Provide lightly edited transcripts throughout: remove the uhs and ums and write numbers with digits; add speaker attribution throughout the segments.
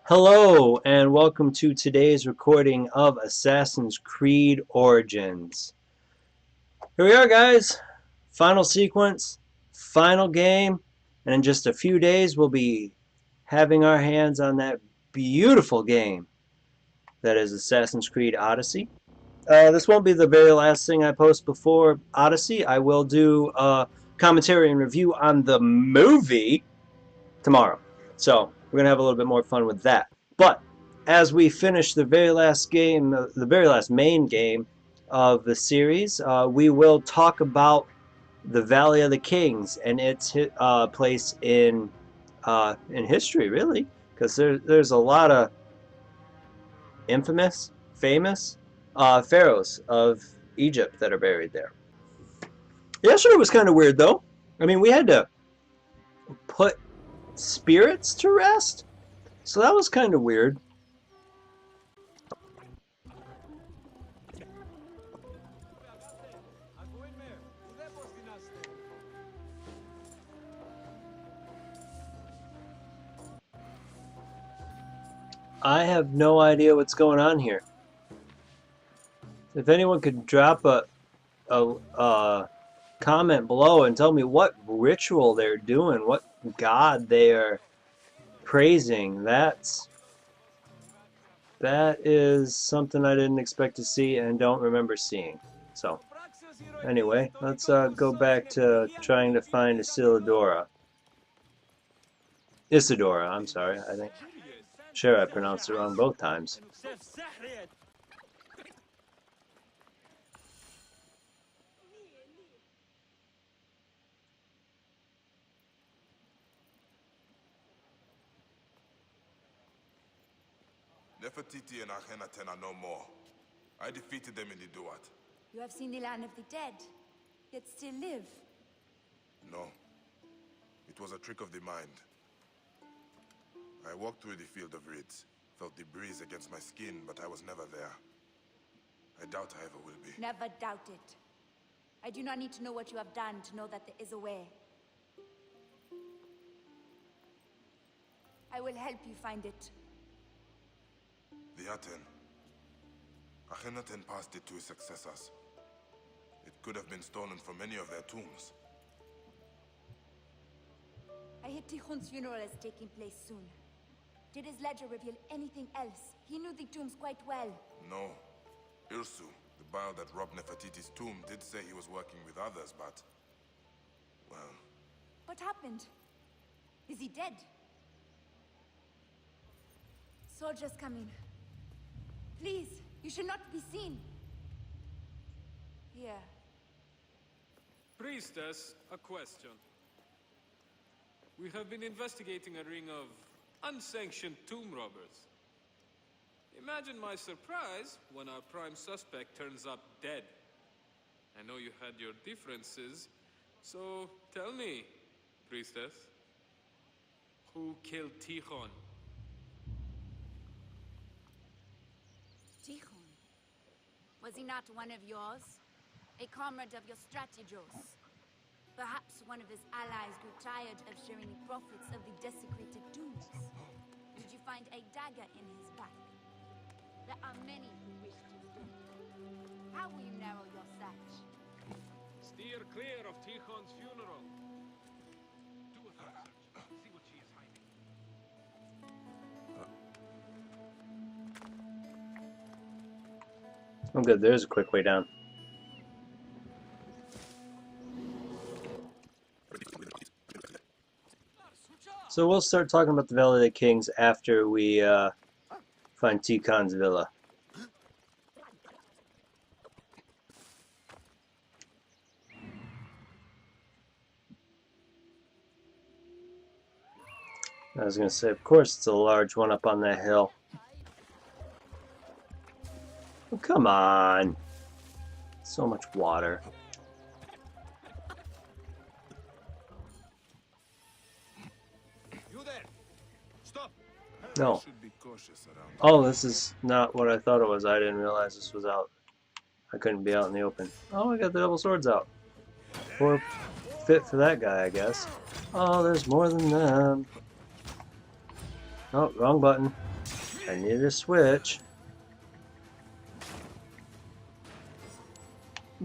Speaker 1: Hello and welcome to today's recording of Assassin's Creed Origins. Here we are, guys. Final sequence, final game, and in just a few days we'll be having our hands on that beautiful game that is Assassin's Creed Odyssey. This won't be the very last thing I post before Odyssey. I will do a commentary and review on the movie tomorrow. So we're going to have a little bit more fun with that. But as we finish the very last game, the very last main game of the series, we will talk about the Valley of the Kings and its place in history, really, because there's a lot of infamous, famous pharaohs of Egypt that are buried there. Yesterday was kind of weird, though. I mean, we had to put spirits to rest, so that was kind of weird. I have no idea what's going on here. If anyone could drop a comment below and tell me what ritual they're doing, what god they are praising, that is something I didn't expect to see and don't remember seeing. So anyway, let's go back to trying to find Isidora. I'm sorry, I think. Sure, I pronounced it wrong both times.
Speaker 2: Nefertiti and Akhenaten are no more. I defeated them in the Duat.
Speaker 3: You have seen the land of the dead, yet still live.
Speaker 2: No. It was a trick of the mind. I walked through the field of reeds, felt the breeze against my skin, but I was never there. I doubt I ever will be.
Speaker 3: Never doubt it. I do not need to know what you have done to know that there is a way. I will help you find it.
Speaker 2: The Aten. Akhenaten passed it to his successors. It could have been stolen from any of their tombs.
Speaker 3: I hear Tikhon's funeral is taking place soon. Did his ledger reveal anything else? He knew the tombs quite well.
Speaker 2: No. Irsu, the Baal that robbed Nefertiti's tomb, did say he was working with others, but... well...
Speaker 3: What happened? Is he dead? Soldiers coming. Please, you should not be seen. Here.
Speaker 4: Priestess, a question. We have been investigating a ring of unsanctioned tomb robbers. Imagine my surprise when our prime suspect turns up dead. I know you had your differences, so tell me, priestess, who killed Tikhon?
Speaker 3: Tikhon. Was he not one of yours? A comrade of your strategos? Perhaps one of his allies grew tired of sharing the profits of the desecrated tombs. Did you find a dagger in his back? There are many who wish to stone. How will you narrow your search?
Speaker 4: Steer clear of Tikhon's funeral. Do a search. See what she is hiding.
Speaker 1: Oh good, there's a quick way down. So we'll start talking about the Valley of the Kings after we find Tikhon's villa. I was going to say, of course it's a large one up on that hill. Oh, come on. So much water. No. Oh, this is not what I thought it was. I didn't realize this was out. I couldn't be out in the open. Oh, I got the double swords out. Poor fit for that guy, I guess. Oh, there's more than them. Oh, wrong button. I need a switch.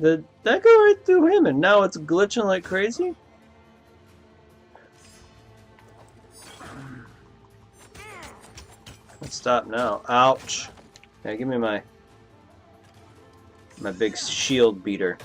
Speaker 1: Did that go right through him and now it's glitching like crazy? Let's stop now. Ouch. Yeah, give me my big shield beater.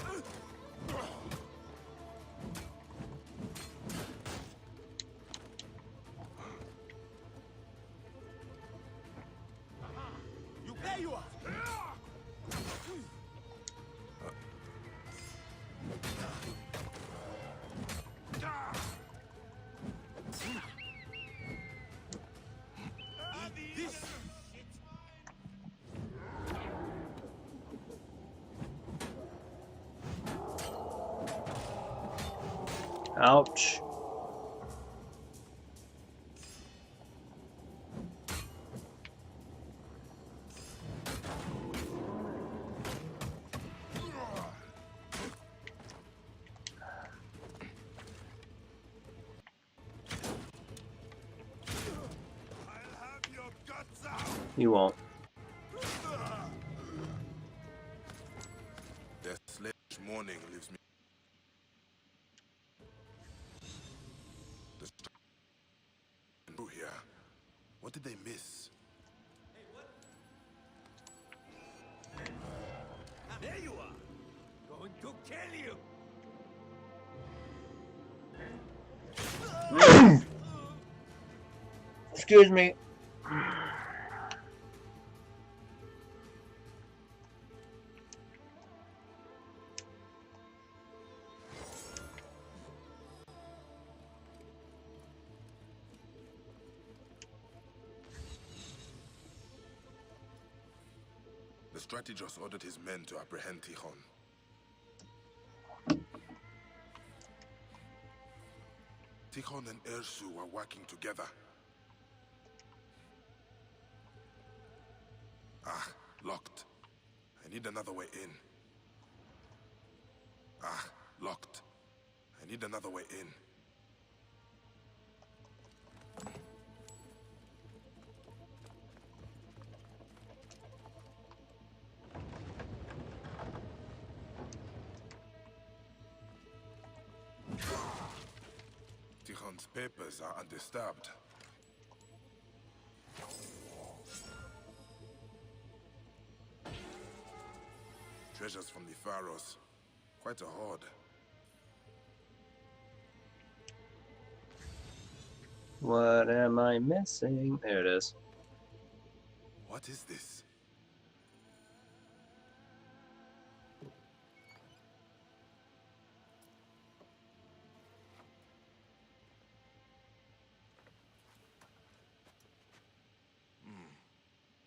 Speaker 1: Ouch. You won't.
Speaker 2: Their slavish mourning leaves me through here. What did they miss?
Speaker 5: There you are! Going to kill you!
Speaker 1: Excuse me.
Speaker 2: The strategist ordered his men to apprehend Tikhon. Tikhon and Ersu were working together. Ah, locked. I need another way in. Ah, locked. I need another way in. Tikhon's papers are undisturbed. Treasures from the Pharaohs. Quite a hoard.
Speaker 1: What am I missing? There it is.
Speaker 2: What is this?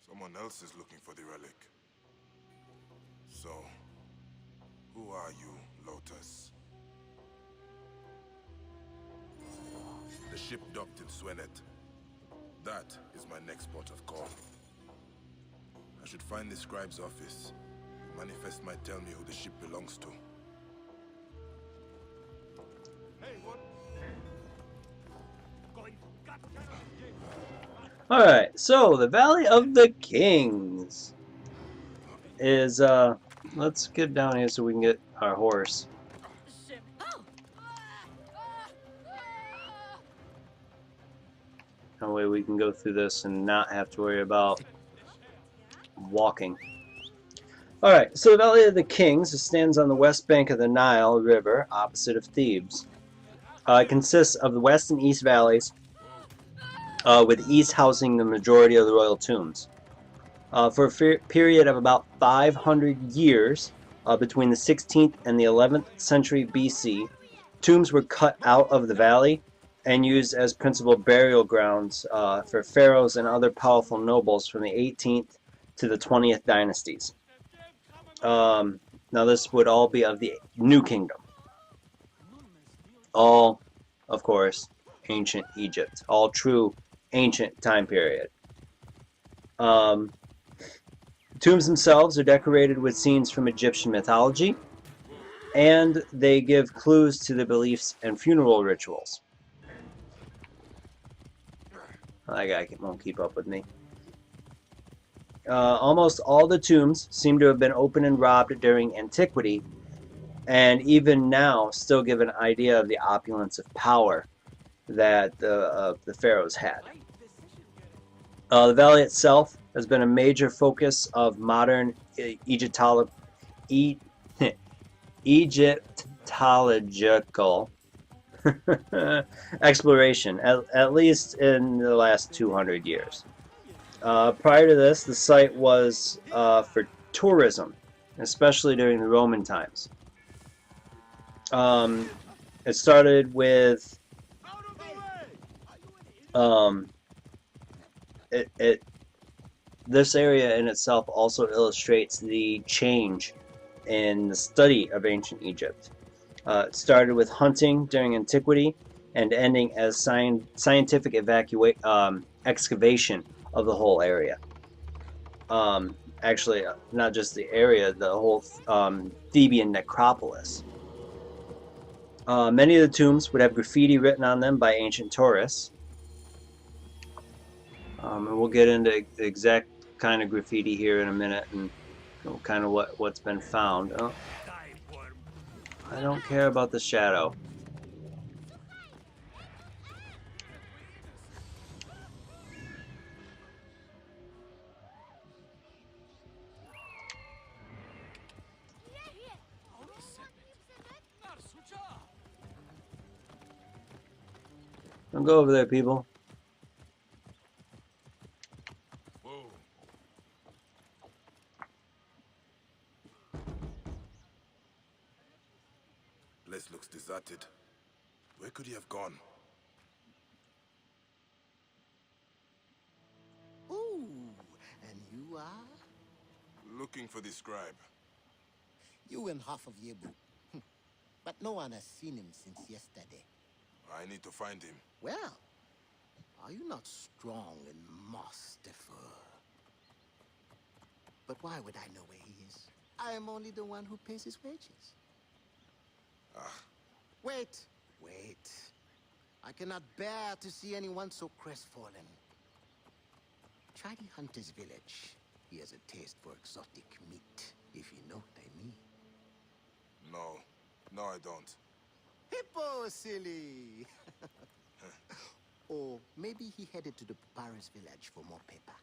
Speaker 2: Someone else is looking for the relic. So, who are you, Lotus? The ship docked in Swenet. That is my next port of call. I should find the scribe's office. The manifest might tell me who the ship belongs to. Hey, what?
Speaker 1: Alright, so the Valley of the Kings is, let's get down here so we can get our horse. That way we can go through this and not have to worry about walking. Alright, so the Valley of the Kings stands on the west bank of the Nile River, opposite of Thebes. It consists of the west and east valleys, with the east housing the majority of the royal tombs. For a period of about 500 years, between the 16th and the 11th century BC, tombs were cut out of the valley and used as principal burial grounds for pharaohs and other powerful nobles from the 18th to the 20th dynasties. Now this would all be of the New Kingdom. All, of course, ancient Egypt. All true ancient time period. Tombs themselves are decorated with scenes from Egyptian mythology, and they give clues to the beliefs and funeral rituals. That guy won't keep up with me. Almost all the tombs seem to have been opened and robbed during antiquity, and even now still give an idea of the opulence of power that the pharaohs had. The valley itself has been a major focus of modern e- Egyptological exploration, at least in the last 200 years. Prior to this, the site was for tourism, especially during the Roman times. Um, it started with um, it this area in itself also illustrates the change in the study of ancient Egypt. It started with hunting during antiquity and ending as scientific excavation of the whole area. Actually, not just the area, the whole Theban necropolis. Many of the tombs would have graffiti written on them by ancient tourists. And we'll get into the exact kind of graffiti here in a minute and kind of what's been found. Oh, I don't care about the shadow. Don't go over there, people.
Speaker 2: Whoa. Place looks deserted. Where could he have gone?
Speaker 6: Ooh, and you are?
Speaker 2: Looking for the scribe.
Speaker 6: You and half of Yebu. But no one has seen him since yesterday.
Speaker 2: I need to find him.
Speaker 6: Well, are you not strong and masterful? But why would I know where he is? I am only the one who pays his wages. Wait, wait. I cannot bear to see anyone so crestfallen. Try the hunter's village. He has a taste for exotic meat, if you know what I mean.
Speaker 2: No. No, I don't.
Speaker 6: Hippo, silly! Or maybe he headed to the papyrus village for more paper.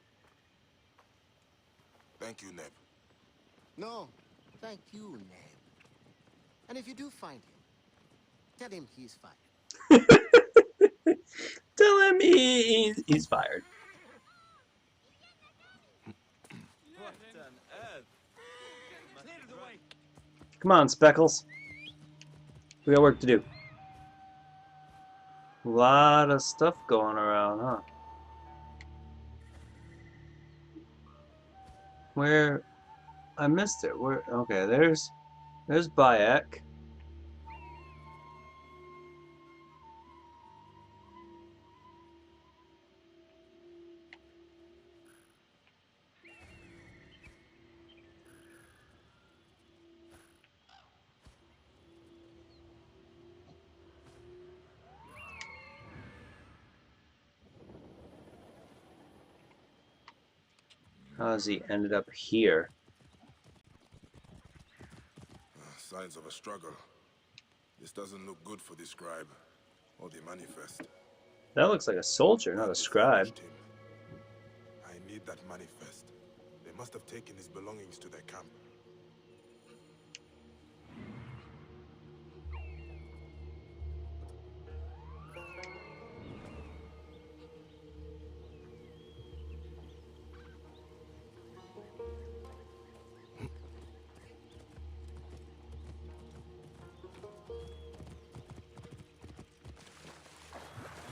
Speaker 2: Thank you, Neb.
Speaker 6: No, thank you, Neb. And if you do find him, tell him he's fired.
Speaker 1: Tell him he's fired.
Speaker 5: What on earth? Clear the way.
Speaker 1: Come on, Speckles. We got work to do. A lot of stuff going around, huh? Where I missed it. Where? Okay, there's Bayek. How has he ended up here?
Speaker 2: Signs of a struggle. This doesn't look good for the scribe. Or the manifest.
Speaker 1: That looks like a soldier, not a
Speaker 2: That
Speaker 1: scribe.
Speaker 2: discouraged him. I need that manifest. They must have taken his belongings to their camp.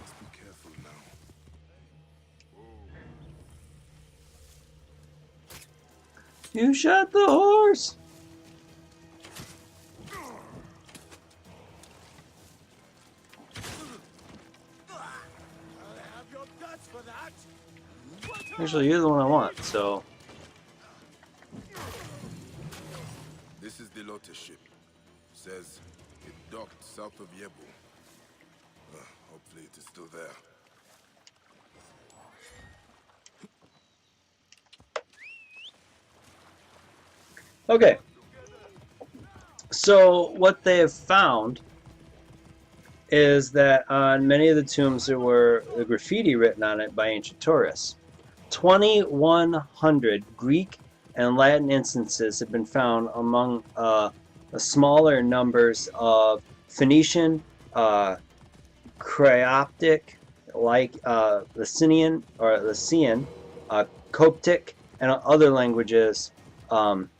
Speaker 2: Must be careful now.
Speaker 1: You shot the horse!
Speaker 5: I'll have your guts for that.
Speaker 1: Actually, you're the one I want, so...
Speaker 2: This is the Lotus ship. Says it docked south of Yebu. Hopefully it is still there.
Speaker 1: Okay, so what they have found is that on many of the tombs there were graffiti written on it by ancient tourists. 2,100 Greek and Latin instances have been found among smaller numbers of Phoenician, Cryoptic, like Lycian or Lycian, Coptic, and other languages. Um,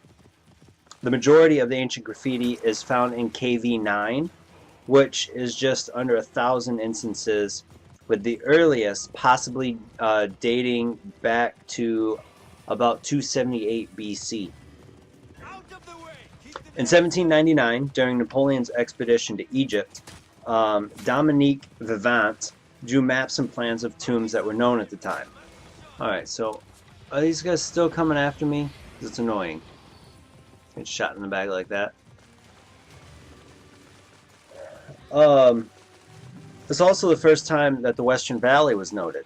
Speaker 1: the majority of the ancient graffiti is found in KV9, which is just under 1,000 instances, with the earliest possibly dating back to about 278 BC.
Speaker 5: Out of the way! Keep the
Speaker 1: In 1799, during Napoleon's expedition to Egypt, Dominique Vivant drew maps and plans of tombs that were known at the time. Alright, so are these guys still coming after me? Because it's annoying. Get shot in the back like that. It's also the first time that the Western Valley was noted.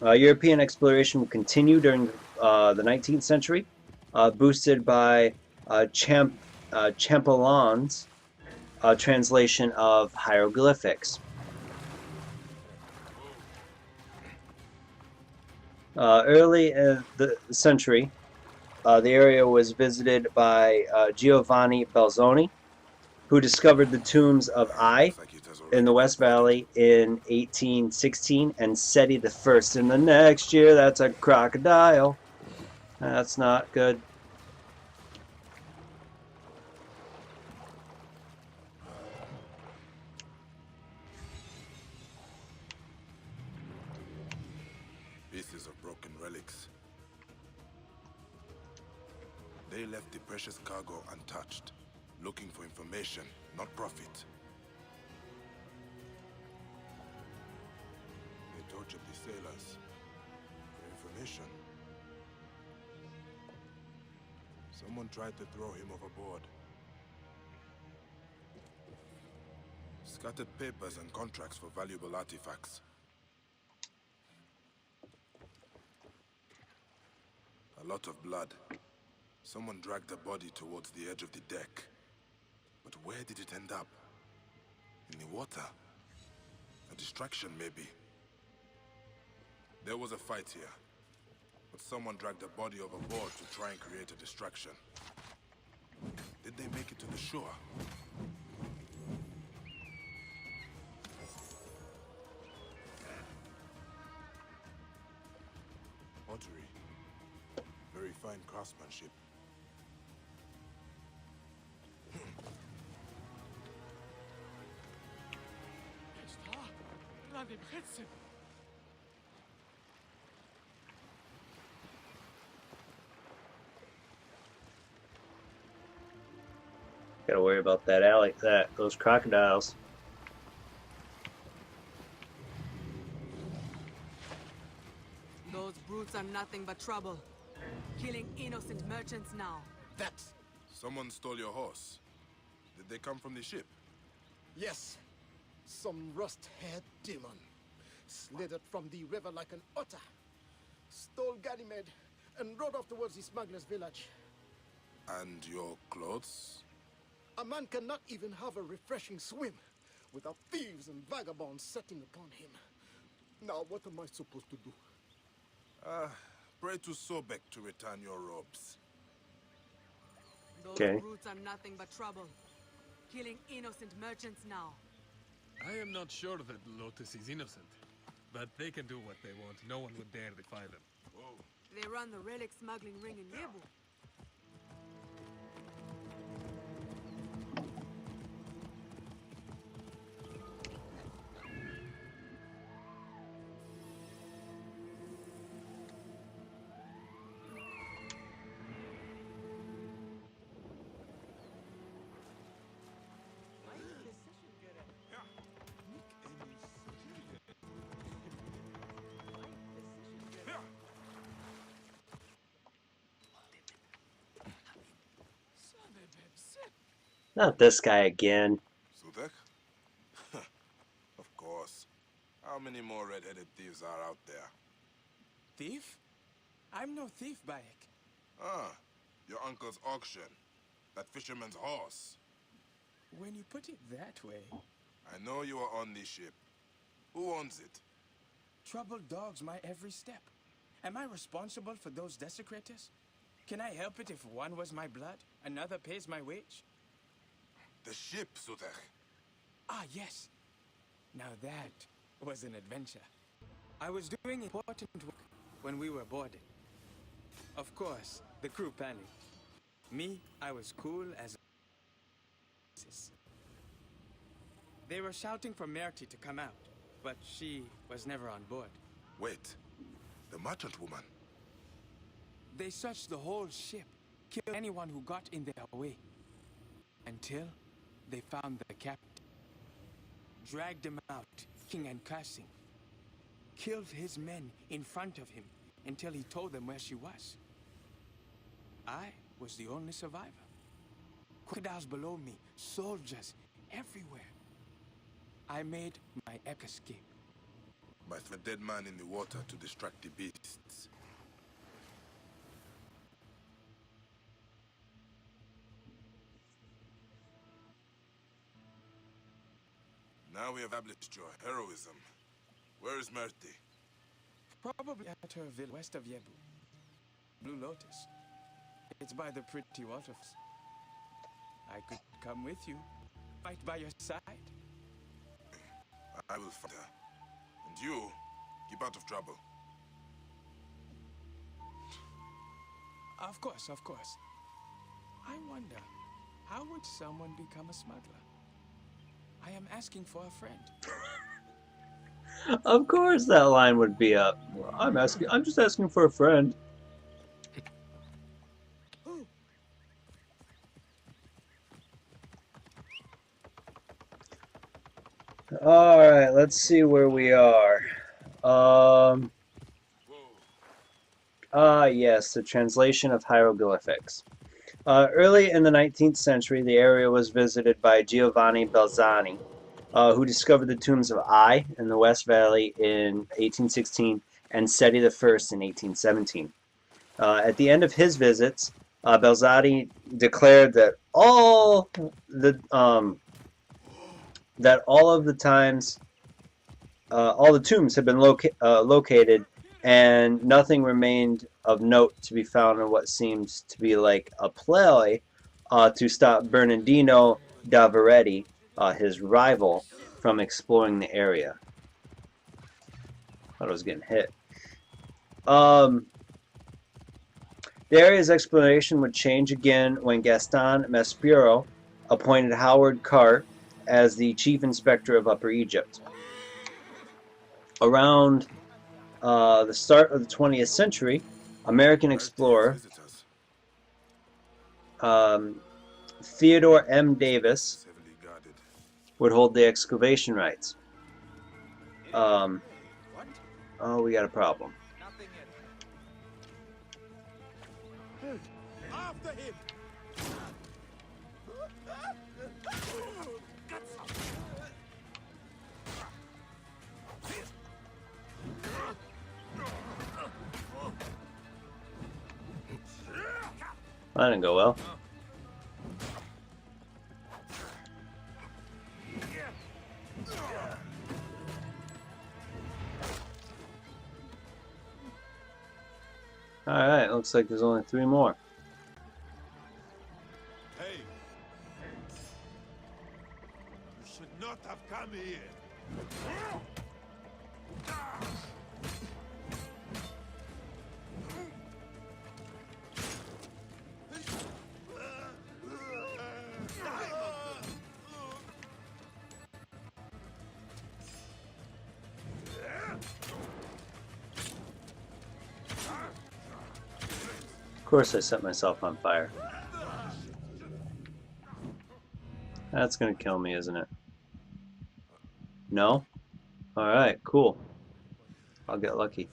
Speaker 1: European exploration would continue during the 19th century, boosted by Champollion's translation of hieroglyphics. Early in the century, the area was visited by Giovanni Belzoni, who discovered the tombs of Ai
Speaker 2: Looks like it has
Speaker 1: in
Speaker 2: already
Speaker 1: the
Speaker 2: been
Speaker 1: West
Speaker 2: flooded.
Speaker 1: Valley in 1816, and Seti the First in the next year. That's a crocodile. That's not good.
Speaker 2: Pieces of broken relics. They left the precious cargo untouched, looking for information, not profit. They tortured the sailors for information. Someone tried to throw him overboard. Scattered papers and contracts for valuable artifacts. A lot of blood. Someone dragged the body towards the edge of the deck. But where did it end up? In the water? A distraction, maybe. There was a fight here. But someone dragged the body overboard to try and create a distraction. Did they make it to the shore? Pottery. Very fine craftsmanship.
Speaker 1: Gotta worry about that Alec, those crocodiles.
Speaker 7: Those brutes are nothing but trouble. Killing innocent merchants now.
Speaker 6: That's...
Speaker 2: Someone stole your horse. Did they come from the ship?
Speaker 6: Yes. Some rust-haired demon. Slithered from the river like an otter. Stole Ganymede and rode off towards the smuggler's village.
Speaker 2: And your clothes?
Speaker 6: A man cannot even have a refreshing swim without thieves and vagabonds setting upon him. Now, what am I supposed to do?
Speaker 2: Pray to Sobek to return your robes.
Speaker 7: Those
Speaker 1: Okay.
Speaker 7: brutes are nothing but trouble. Killing innocent merchants now.
Speaker 4: I am not sure that Lotus is innocent, but they can do what they want. No one would dare defy them.
Speaker 7: They run the relic smuggling ring in Yebu.
Speaker 1: Not this guy again.
Speaker 2: Sudek? Of course. How many more red-headed thieves are out there?
Speaker 5: Thief? I'm no thief, Bayek.
Speaker 2: Ah, Your uncle's auction. That fisherman's horse.
Speaker 5: When you put it that way,
Speaker 2: I know you are on this ship. Who owns it?
Speaker 5: trouble dogs my every step. Am I responsible for those desecrators? Can I help it if one was my blood, another pays my wage?
Speaker 2: The ship, Sutech.
Speaker 5: Ah, yes. Now that was an adventure. I was doing important work when we were boarded. Of course, the crew panicked. Me, I was cool as a... They were shouting for Merty to come out, but she was never on board.
Speaker 2: Wait. The merchant woman.
Speaker 5: They searched the whole ship, killed anyone who got in their way. Until they found the captain. Dragged him out, kicking and cursing. Killed his men in front of him until he told them where she was. I was the only survivor. Crocodiles below me, soldiers everywhere. I made my escape.
Speaker 2: By a dead man in the water to distract the beasts. Now we have established your heroism. Where is Merti?
Speaker 5: Probably at her villa west of Yebu. Blue Lotus. It's by the pretty waterfalls. I could come with you. Fight by your side.
Speaker 2: I will find her. And you, keep out of trouble.
Speaker 5: Of course, of course. I wonder, how would someone become a smuggler? I am asking for a friend.
Speaker 1: Of course that line would be up. I'm just asking for a friend. Alright, let's see where we are. Yes, the translation of hieroglyphics. Early in the 19th century, the area was visited by Giovanni Belzani, who discovered the tombs of Ai in the West Valley in 1816 and Seti I in 1817. At the end of his visits, Belzani declared that all of the tombs had been located, and nothing remained of note to be found in what seems to be like a play to stop Bernardino da Veretti, his rival, from exploring the area. Thought I was getting hit. The area's exploration would change again when Gaston Maspero appointed Howard Cart as the chief inspector of Upper Egypt. Around the start of the 20th century, American explorer Theodore M. Davis would hold the excavation rights. Oh, we got a problem.
Speaker 5: After him!
Speaker 1: That didn't go well. Alright, looks like there's only 3 more.
Speaker 2: Hey! You should not have come here!
Speaker 1: Of course I set myself on fire. That's gonna kill me, isn't it? No? Alright, cool. I'll get lucky.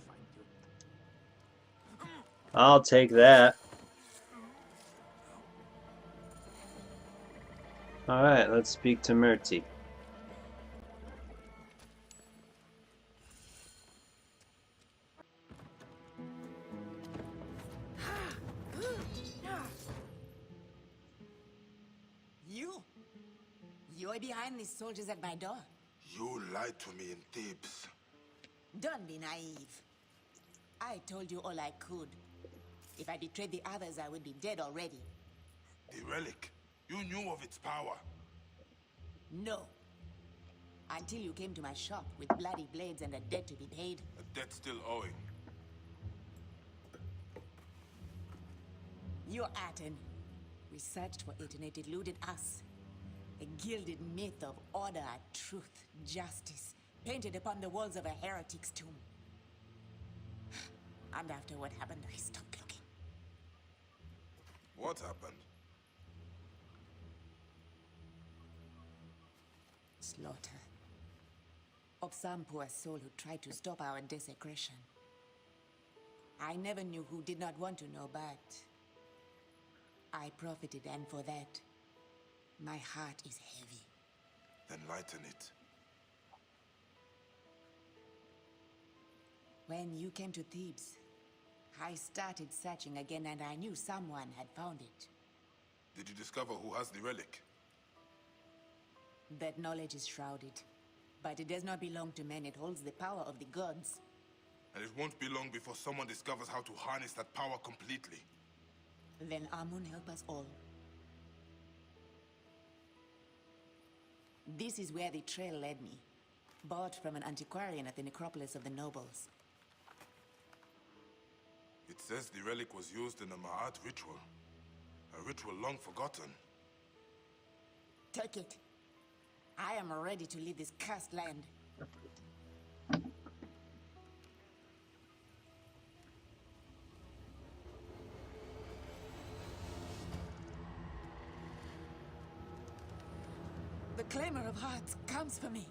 Speaker 1: I'll take that. Alright, let's speak to Merti.
Speaker 8: You're behind these soldiers at my door.
Speaker 2: You lied to me in Thebes.
Speaker 8: Don't be naive. I told you all I could. If I betrayed the others, I would be dead already.
Speaker 2: The relic. You knew of its power.
Speaker 8: No. Until you came to my shop with bloody blades and a debt to be paid.
Speaker 2: A debt still owing.
Speaker 8: You're Aten. We searched for it and it eluded us. A gilded myth of order, truth, justice, painted upon the walls of a heretic's tomb. And after what happened, I stopped looking.
Speaker 2: What happened?
Speaker 8: Slaughter. Of some poor soul who tried to stop our desecration. I never knew who did not want to know, but I profited, and for that, my heart is heavy.
Speaker 2: Then lighten it.
Speaker 8: When you came to Thebes, I started searching again and I knew someone had found it.
Speaker 2: Did you discover who has the relic?
Speaker 8: That knowledge is shrouded, but it does not belong to men. It holds the power of the gods.
Speaker 2: And it won't be long before someone discovers how to harness that power completely.
Speaker 8: Then Amun help us all. This is where the trail led me. Bought from an antiquarian at the necropolis of the nobles.
Speaker 2: It says the relic was used in a Ma'at ritual. A ritual long forgotten.
Speaker 8: Take it. I am ready to leave this cursed land. The Claimer of Hearts comes for me.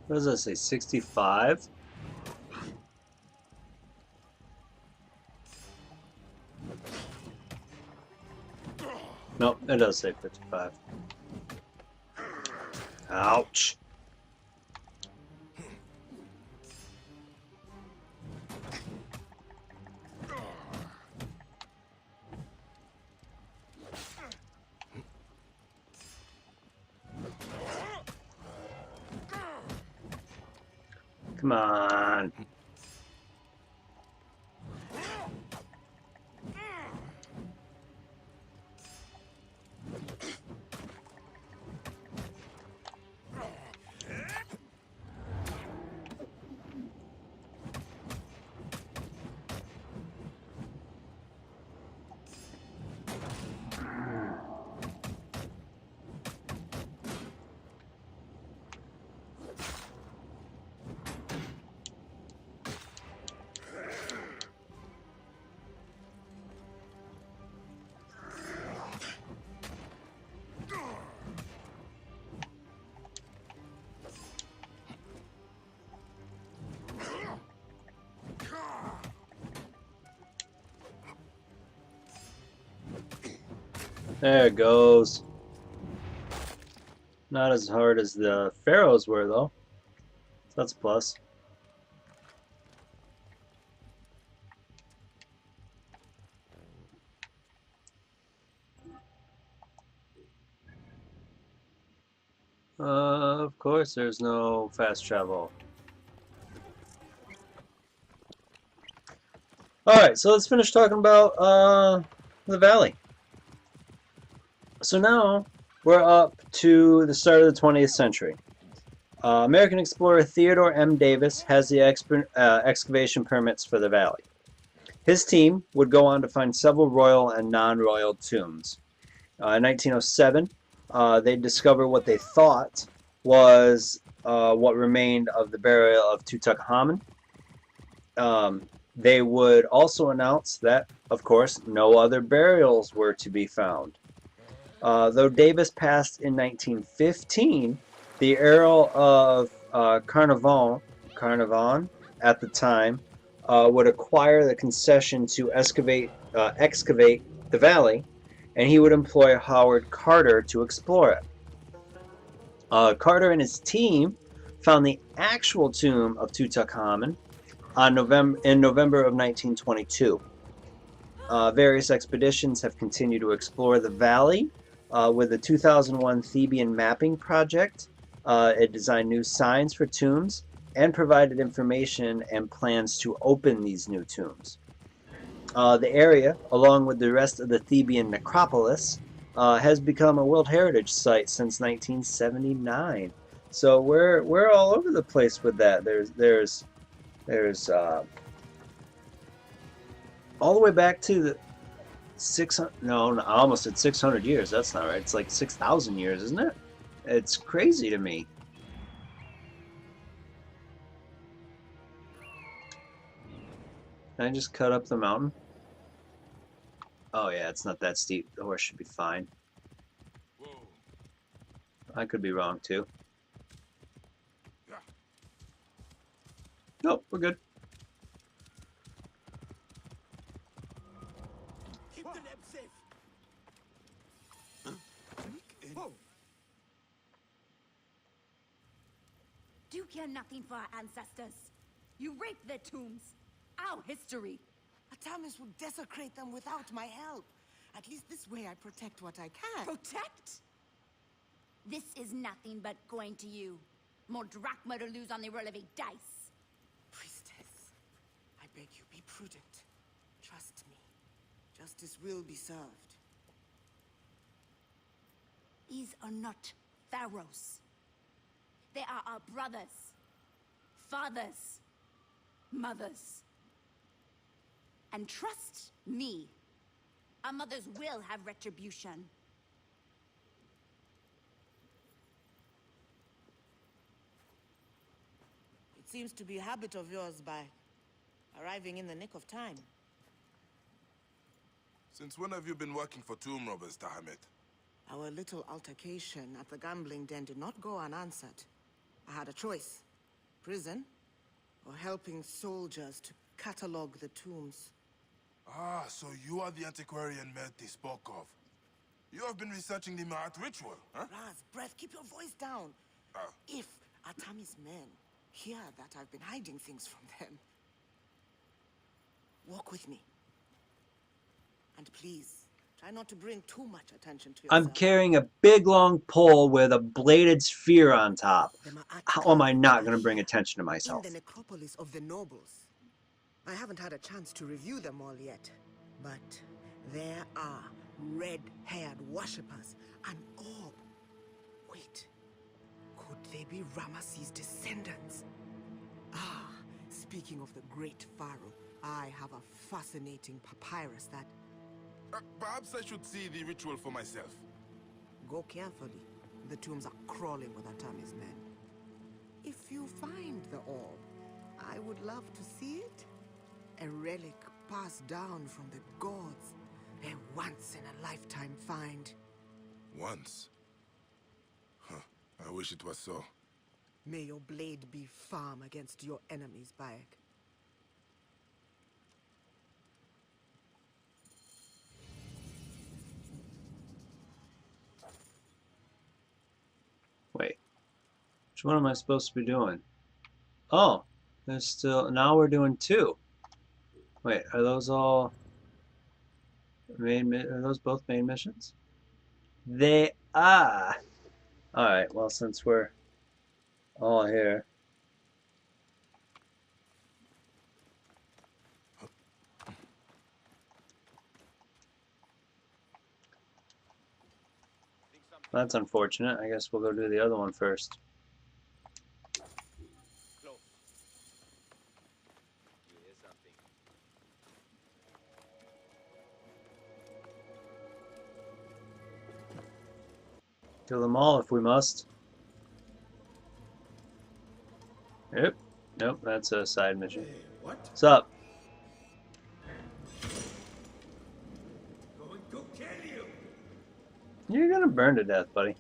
Speaker 1: What does that say? 65? Nope, it does say 55. Ouch. Come on. There it goes. Not as hard as the Pharaohs were, though. So that's a plus. Of course, there's no fast travel. Alright, so let's finish talking about the valley. So now we're up to the start of the 20th century. American explorer Theodore M. Davis has the excavation permits for the valley. His team would go on to find several royal and non-royal tombs. In 1907, they discovered what they thought was what remained of the burial of Tutankhamun. They would also announce that, of course, no other burials were to be found. Though Davis passed in 1915, the Earl of Carnarvon at the time would acquire the concession to excavate the valley, and he would employ Howard Carter to explore it. Carter and his team found the actual tomb of Tutankhamun in November of 1922. Various expeditions have continued to explore the valley with the 2001 Theban Mapping Project. It designed new signs for tombs and provided information and plans to open these new tombs. The area, along with the rest of the Theban necropolis, has become a World Heritage Site since 1979. So we're all over the place with that. There's all the way back to the 600. No, I almost said 600 years. That's not right. It's like 6,000 years, isn't it? It's crazy to me. Can I just cut up the mountain? Oh yeah, it's not that steep. The horse should be fine.
Speaker 2: Whoa.
Speaker 1: I could be wrong too. Nope, we're good.
Speaker 6: Keep the lab safe. Whoa.
Speaker 3: Do you care nothing for our ancestors? You raped their tombs. Our history.
Speaker 9: Atamis would desecrate them without my help. At least this way I protect what I can.
Speaker 3: Protect? This is nothing but coin to you. More drachma to lose on the roll of a dice.
Speaker 9: Priestess, I beg you, be prudent. Trust me. Justice will be served.
Speaker 3: These are not pharaohs. They are our brothers, fathers, mothers. And trust me, our mothers will have retribution.
Speaker 9: It seems to be a habit of yours by arriving in the nick of time.
Speaker 2: Since when have you been working for tomb robbers, Tahamet?
Speaker 9: Our little altercation at the gambling den did not go unanswered. I had a choice. Prison, or helping soldiers to catalog the tombs.
Speaker 2: Ah, so you are the antiquarian Mert spoke of. You have been researching the Maat ritual, huh?
Speaker 9: Raz, breath, keep your voice down. If Atami's men hear that I've been hiding things from them, walk with me. And please, try not to bring too much attention to yourself.
Speaker 1: I'm carrying a big long pole with a bladed sphere on top. How am I not going to bring attention to myself?
Speaker 9: In the necropolis of the nobles. I haven't had a chance to review them all yet, but there are red-haired worshippers, an orb. Wait, could they be Ramesses' descendants? Ah, speaking of the great pharaoh, I have a fascinating papyrus that...
Speaker 2: Perhaps I should see the ritual for myself.
Speaker 9: Go carefully. The tombs are crawling with Atami's men. If you find the orb, I would love to see it. A relic passed down from the gods. A once-in-a-lifetime find.
Speaker 2: Once? Huh. I wish it was so.
Speaker 9: May your blade be firm against your enemies, Bayek.
Speaker 1: Wait. Which one am I supposed to be doing? Oh, there's still... Now we're doing 2. Wait, are those all... Are those both main missions? They are. Alright, well, since we're all here. That's unfortunate. I guess we'll go do the other one first. Kill them all if we must. Yep. Nope, that's a side mission.
Speaker 10: Hey, what?
Speaker 1: What's up? gonna burn to death, buddy?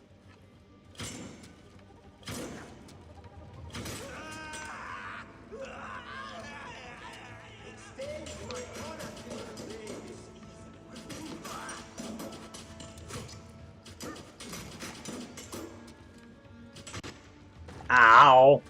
Speaker 1: Ow!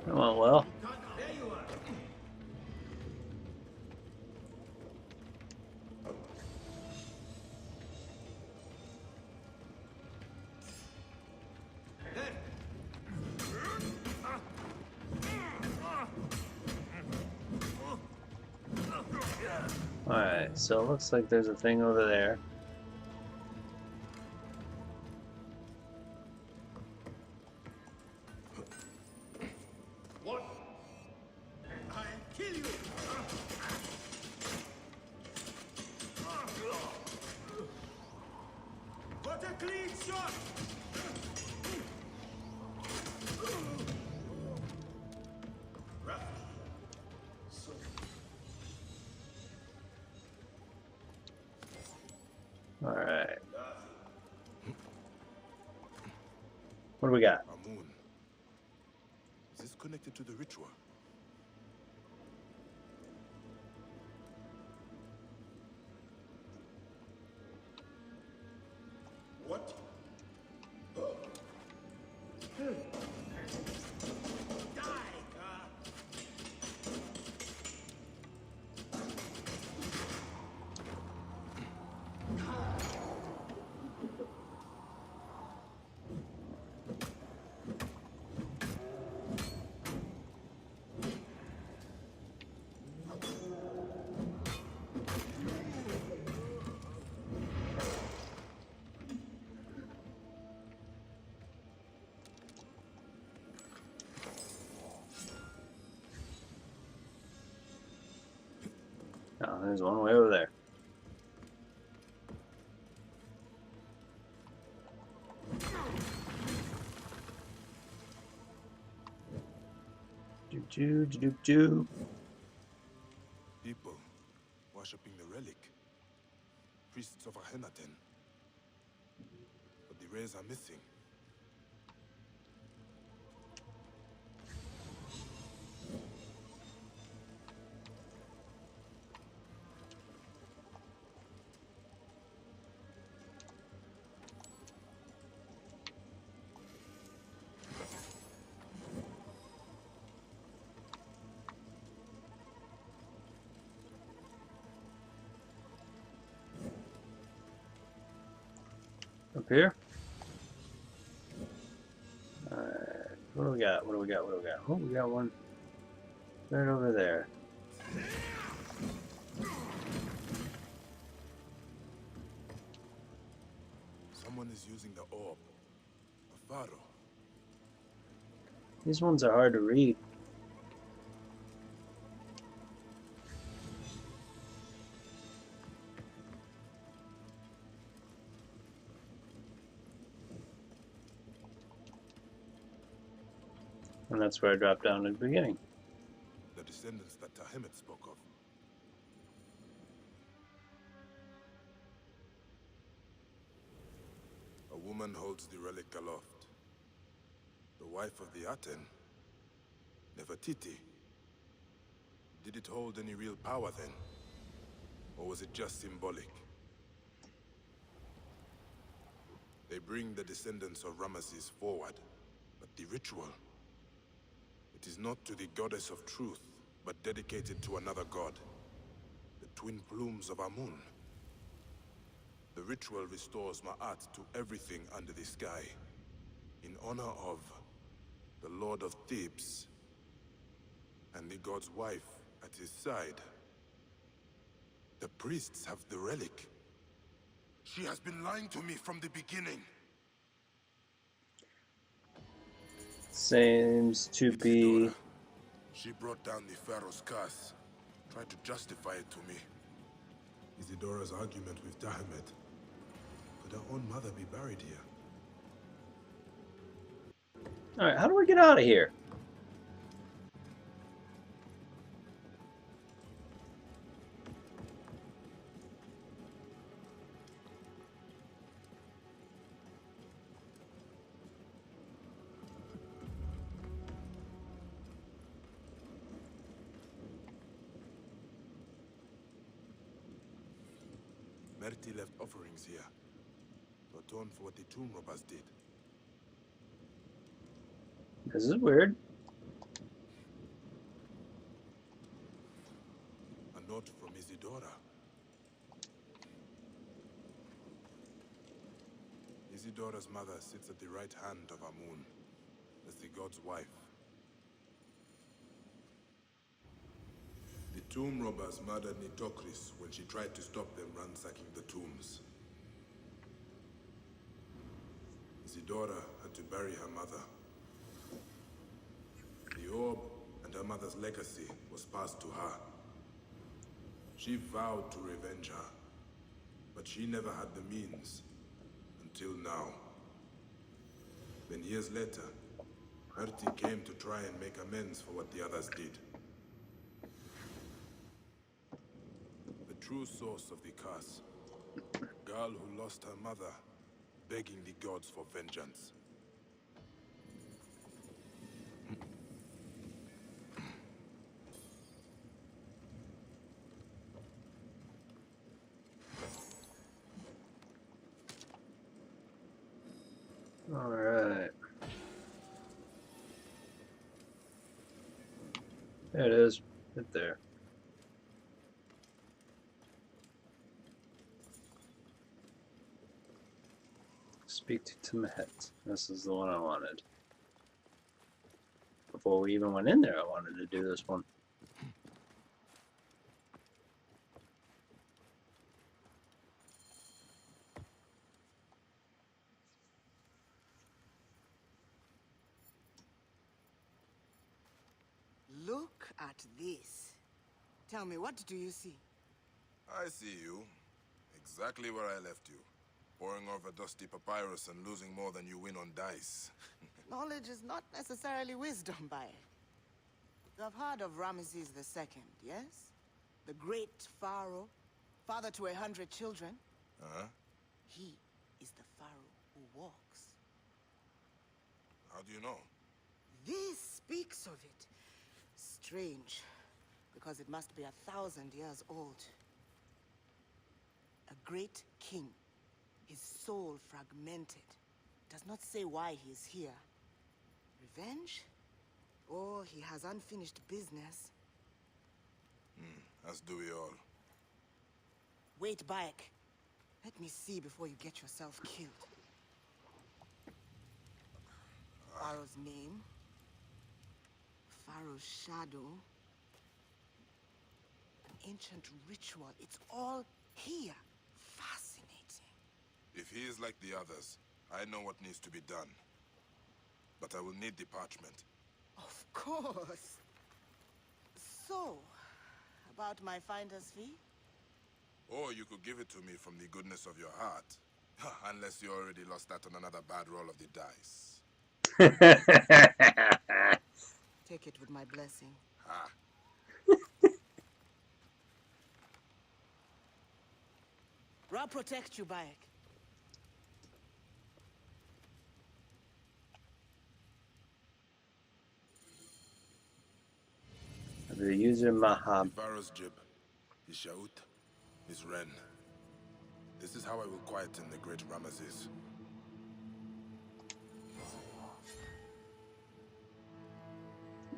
Speaker 1: That went well. Alright, so it looks like there's a thing over there.
Speaker 6: What? I'll kill you! Got a clean shot!
Speaker 1: Alright. What do we got?
Speaker 2: A moon. Is this connected to the ritual?
Speaker 6: What?
Speaker 1: Oh, there's one way over there. Do.
Speaker 2: People worshipping the relic. Priests of Akhenaten. But the rays are missing.
Speaker 1: Up here? Alright. What do we got? What do we got? What do we got? Oh, we got one right over there.
Speaker 2: Someone is using the orb. A pharaoh.
Speaker 1: These ones are hard to read. And that's where I dropped down at the beginning.
Speaker 2: The descendants that Tahemet spoke of. A woman holds the relic aloft. The wife of the Aten, Nefertiti. Did it hold any real power then? Or was it just symbolic? They bring the descendants of Ramesses forward, but the ritual... it is not to the goddess of truth, but dedicated to another god. The twin plumes of Amun. The ritual restores Ma'at to everything under the sky. In honor of the Lord of Thebes. And the god's wife at his side. The priests have the relic. She has been lying to me from the beginning.
Speaker 1: Seems to
Speaker 2: It's
Speaker 1: be...
Speaker 2: Dora. She brought down the Pharaoh's curse. Tried to justify it to me. Isidora's argument with Dahamet. Could her own mother be buried here?
Speaker 1: Alright, how do we get out of here?
Speaker 2: Merti left offerings here to atone for what the tomb robbers did.
Speaker 1: This is weird.
Speaker 2: A note from Isidora. Isidora's mother sits at the right hand of Amun as the god's wife. The tomb robbers murdered Nitocris when she tried to stop them ransacking the tombs. Isidora had to bury her mother. The orb and her mother's legacy was passed to her. She vowed to revenge her, but she never had the means, until now. Then years later, Merti came to try and make amends for what the others did. The true source of the curse. A girl who lost her mother, begging the gods for vengeance.
Speaker 1: Alright. There it is. Right there. Speak to Timet. This is the one I wanted. Before we even went in there, I wanted to do this one.
Speaker 9: Look at this. Tell me, what do you see?
Speaker 2: I see you. Exactly where I left you. Poring over dusty papyrus and losing more than you win on dice.
Speaker 9: Knowledge is not necessarily wisdom, Bae. You have heard of Ramesses II, yes? The great pharaoh, father to 100 children.
Speaker 2: Huh?
Speaker 9: He is the pharaoh who walks.
Speaker 2: How do you know?
Speaker 9: This speaks of it. Strange, because it must be 1,000 years old. A great king, his soul fragmented. Does not say why he is here. Revenge? Or he has unfinished business.
Speaker 2: As do we all.
Speaker 9: Wait, Bayek. Let me see before you get yourself killed. Pharaoh's name. Pharaoh's shadow. An ancient ritual. It's all here. Fascinating.
Speaker 2: If he is like the others, I know what needs to be done. But I will need the parchment.
Speaker 9: Of course. So, about my finder's fee?
Speaker 2: Or you could give it to me from the goodness of your heart. Unless you already lost that on another bad roll of the dice.
Speaker 9: Take it with my blessing.
Speaker 2: Ah.
Speaker 9: Ra protect you, Bayek.
Speaker 1: The user Mahab.
Speaker 2: The Pharaoh's Jib, his Shaut, his Ren. This is how I will quieten the great Ramesses.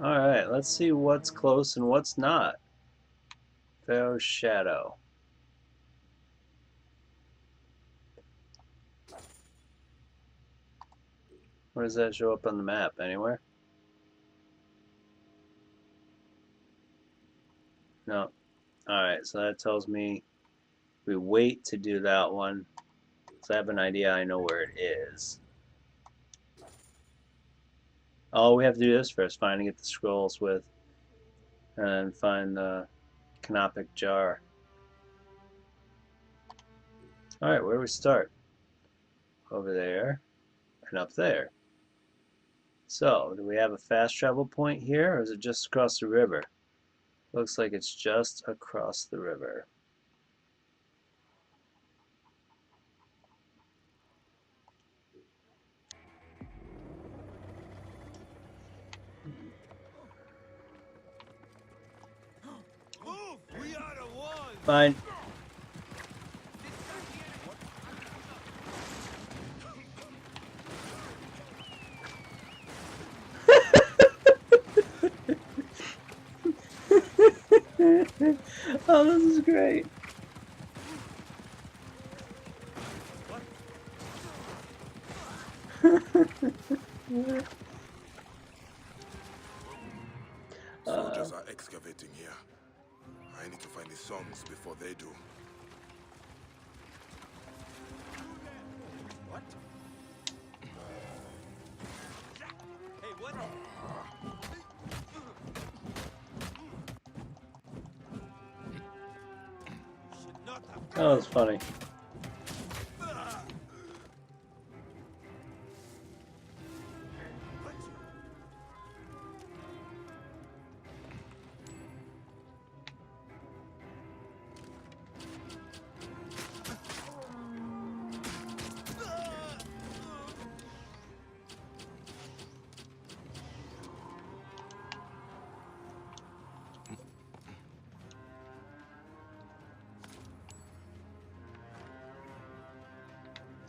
Speaker 1: Alright, let's see what's close and what's not. Pharaoh's Shadow. Where does that show up on the map? Anywhere? No. Alright, so that tells me we wait to do that one. So I have an idea, I know where it is. Oh, we have to do this first. Find and get the scrolls with. And find the canopic jar. Alright, where do we start? Over there and up there. So, do we have a fast travel point here, or is it just across the river? Looks like it's just across the river.
Speaker 5: Move! We are the ones!
Speaker 1: Fine. Oh, this is great.
Speaker 2: Soldiers are excavating here. I need to find the songs before they do.
Speaker 5: What? Hey, what? Should not have.
Speaker 1: That was funny.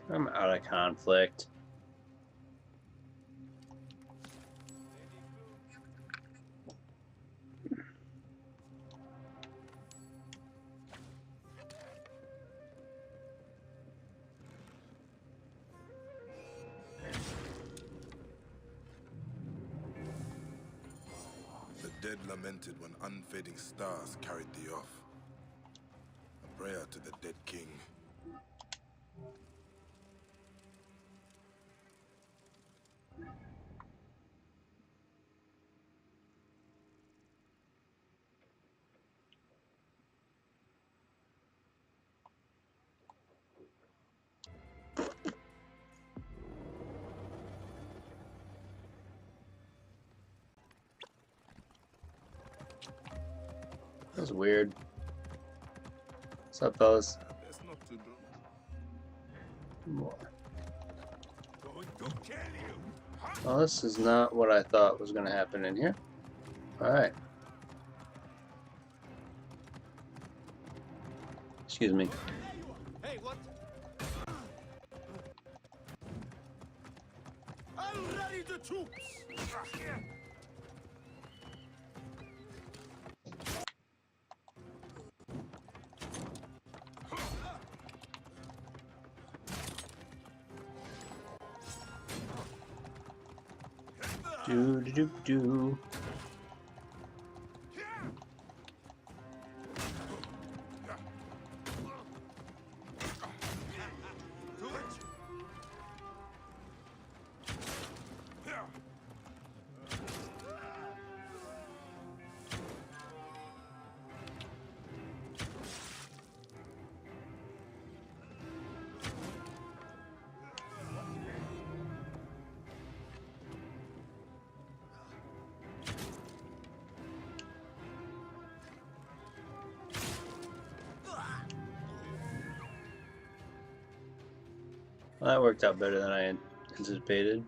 Speaker 1: I'm out of conflict.
Speaker 2: The dead lamented when unfading stars carried thee off. A prayer to the dead king.
Speaker 1: That was weird. What's up, fellas?
Speaker 2: There's not to do.
Speaker 1: More.
Speaker 5: Going to kill you!
Speaker 1: Well, this is not what I thought was going to happen in here. Alright. Excuse me.
Speaker 5: Hey, what? I'll rally the troops!
Speaker 1: Do do do do. Well, that worked out better than I had anticipated.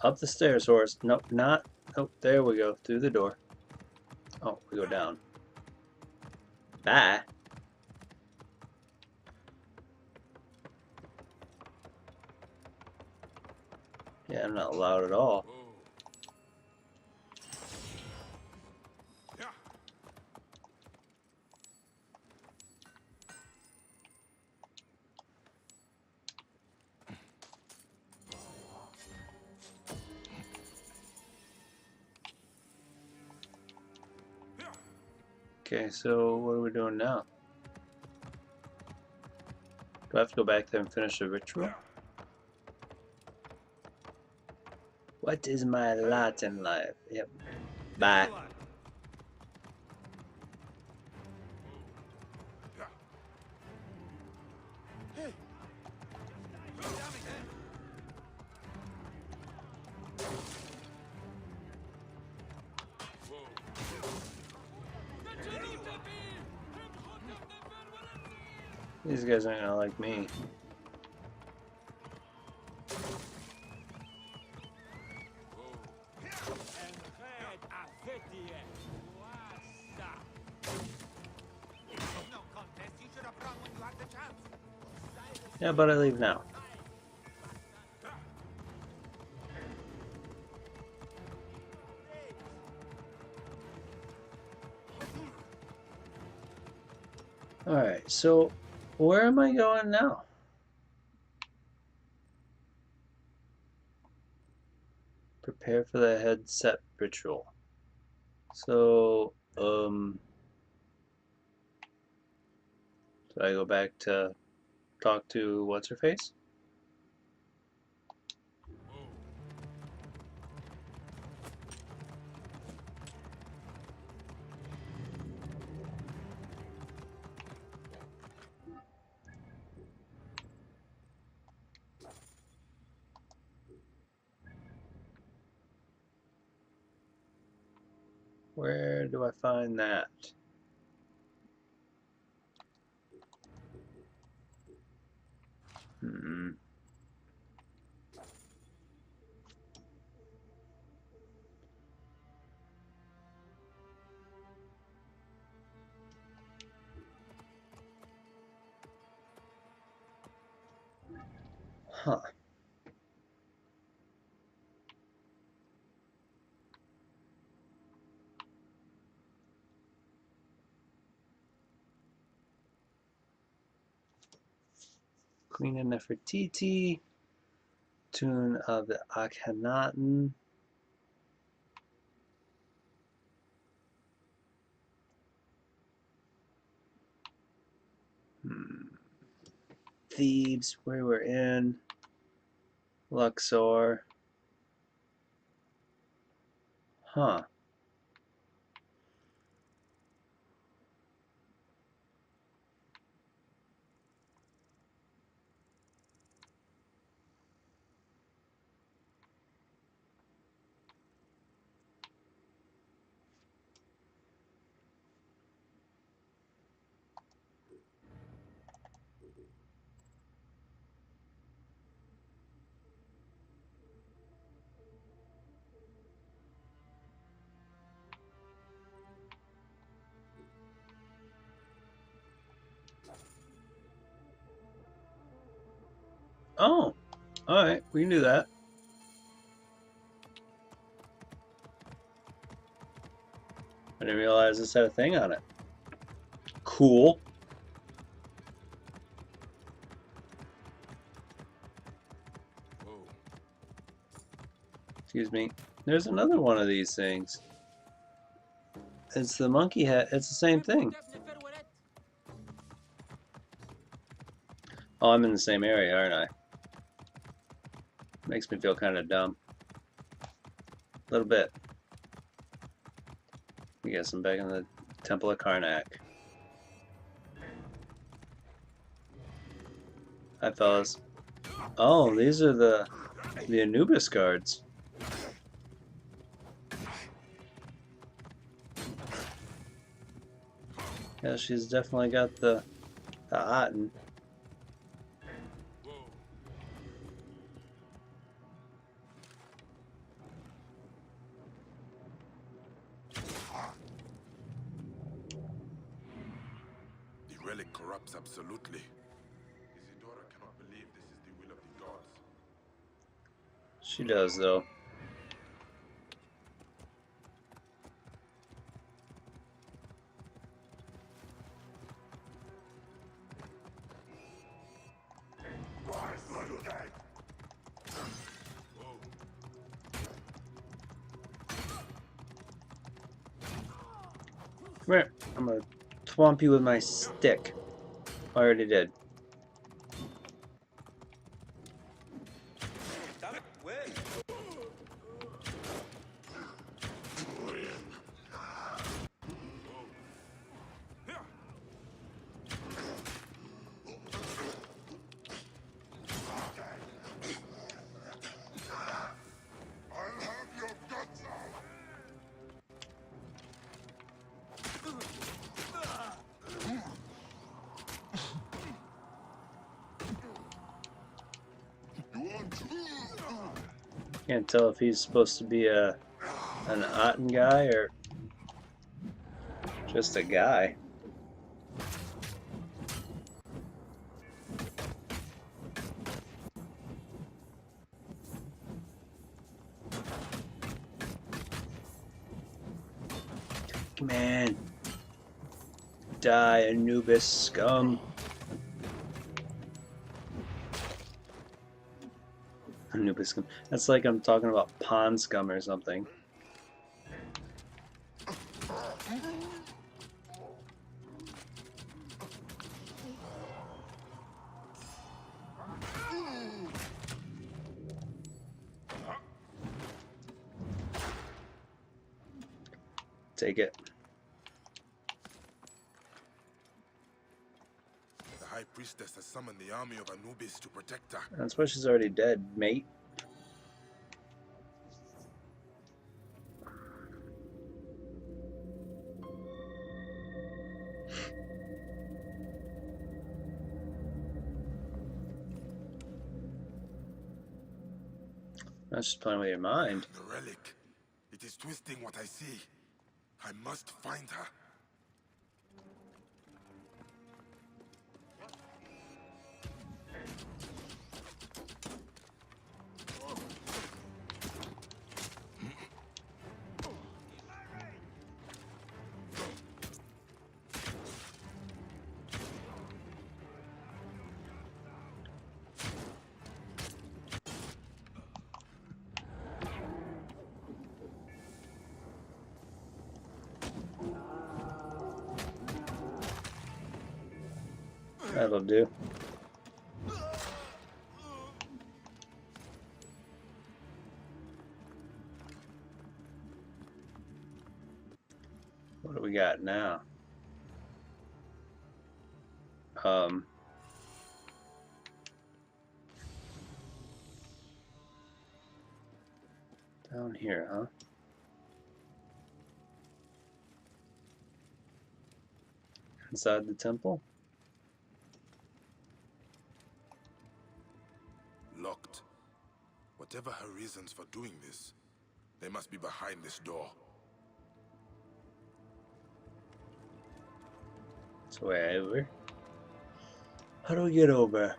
Speaker 1: Up the stairs, horse. Nope, not. Oh, there we go. Through the door. Oh, we go down. Bye. Yeah, I'm not loud at all. Okay, so what are we doing now? Do I have to go back there and finish the ritual? What is my lot in life? Yep. Bye. These guys aren't gonna like me. Yeah, but I leave now. Alright, so where am I going now? Prepare for the headset ritual. So, do I go back to talk to what's-her-face? Where do I find that? Hmm. Huh. Queen of Nefertiti, Tune of the Akhenaten. Thebes, where we're in. Luxor. Huh. Oh, alright, we can do that. I didn't realize this had a thing on it. Cool. Excuse me. There's another one of these things. It's the monkey head. It's the same thing. Oh, I'm in the same area, aren't I? Makes me feel kind of dumb. A little bit. I guess I'm back in the Temple of Karnak. Hi, fellas. Oh, these are the Anubis guards. Yeah, she's definitely got the Aten.
Speaker 2: The relic corrupts absolutely. Isidora cannot believe this is the will of the gods.
Speaker 1: She does, though. Come here. I'm gonna thwomp you with my stick. I already did. Can't tell if he's supposed to be an Otten guy or just a guy. Man, die, Anubis scum. Anubis scum. That's like I'm talking about pond scum or something. Take it.
Speaker 2: The High Priestess has summoned the army of Anubis to protect her.
Speaker 1: That's why she's already dead, mate. That's just playing with your mind.
Speaker 2: The relic. It is twisting what I see. I must find her.
Speaker 1: That'll do. What do we got now? Down here, huh? Inside the temple?
Speaker 2: Locked. Whatever her reasons for doing this, they must be behind this door.
Speaker 1: It's way over. How do we get over?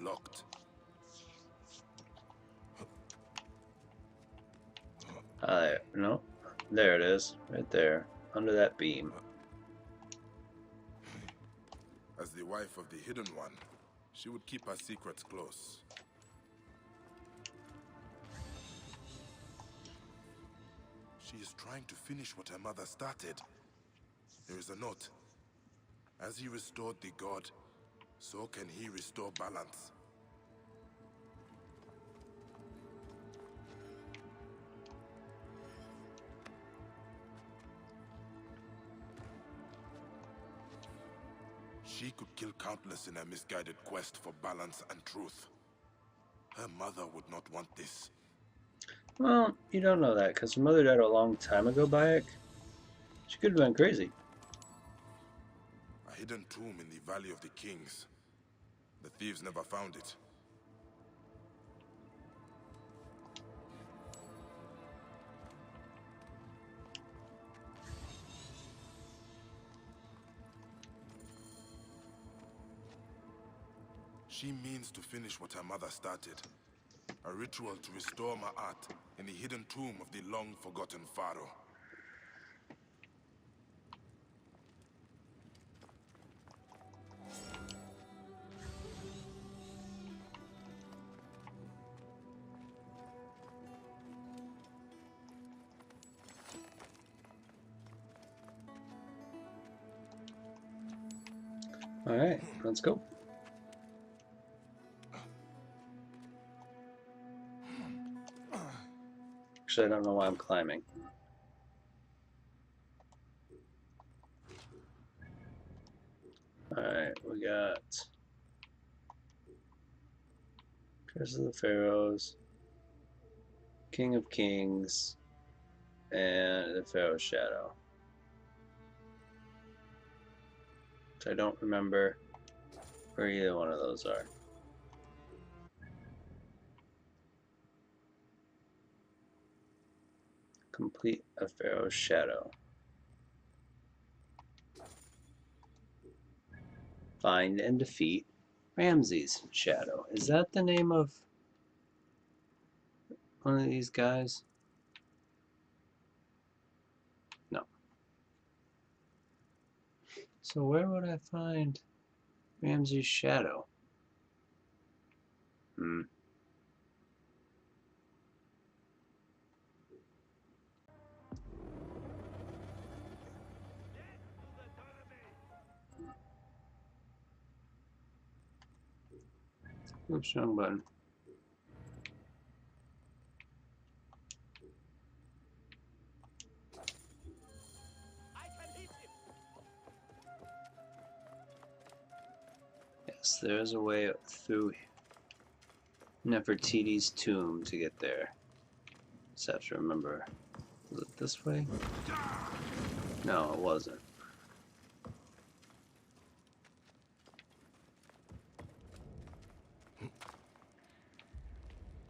Speaker 2: Locked.
Speaker 1: No. There it is. Right there. Under that beam.
Speaker 2: As the wife of the Hidden One, she would keep her secrets close. She is trying to finish what her mother started. There is a note. As he restored the god, so can he restore balance. She could kill countless in her misguided quest for balance and truth. Her mother would not want this.
Speaker 1: Well, you don't know that, because her mother died a long time ago, Bayek. She could have been crazy.
Speaker 2: A hidden tomb in the Valley of the Kings. The thieves never found it. She means to finish what her mother started. A ritual to restore Ma'at in the hidden tomb of the long-forgotten Pharaoh.
Speaker 1: Alright, let's go. Actually, I don't know why I'm climbing. Alright, we got Curse of the Pharaohs, King of Kings, and the Pharaoh's Shadow. So I don't remember where either one of those are. Complete a Pharaoh's Shadow. Find and defeat Ramses' Shadow. Is that the name of one of these guys? No. So where would I find Ramses' Shadow? Oops, wrong button. Yes, there's a way through Nefertiti's tomb to get there. Just have to remember. Was it this way? No, it wasn't.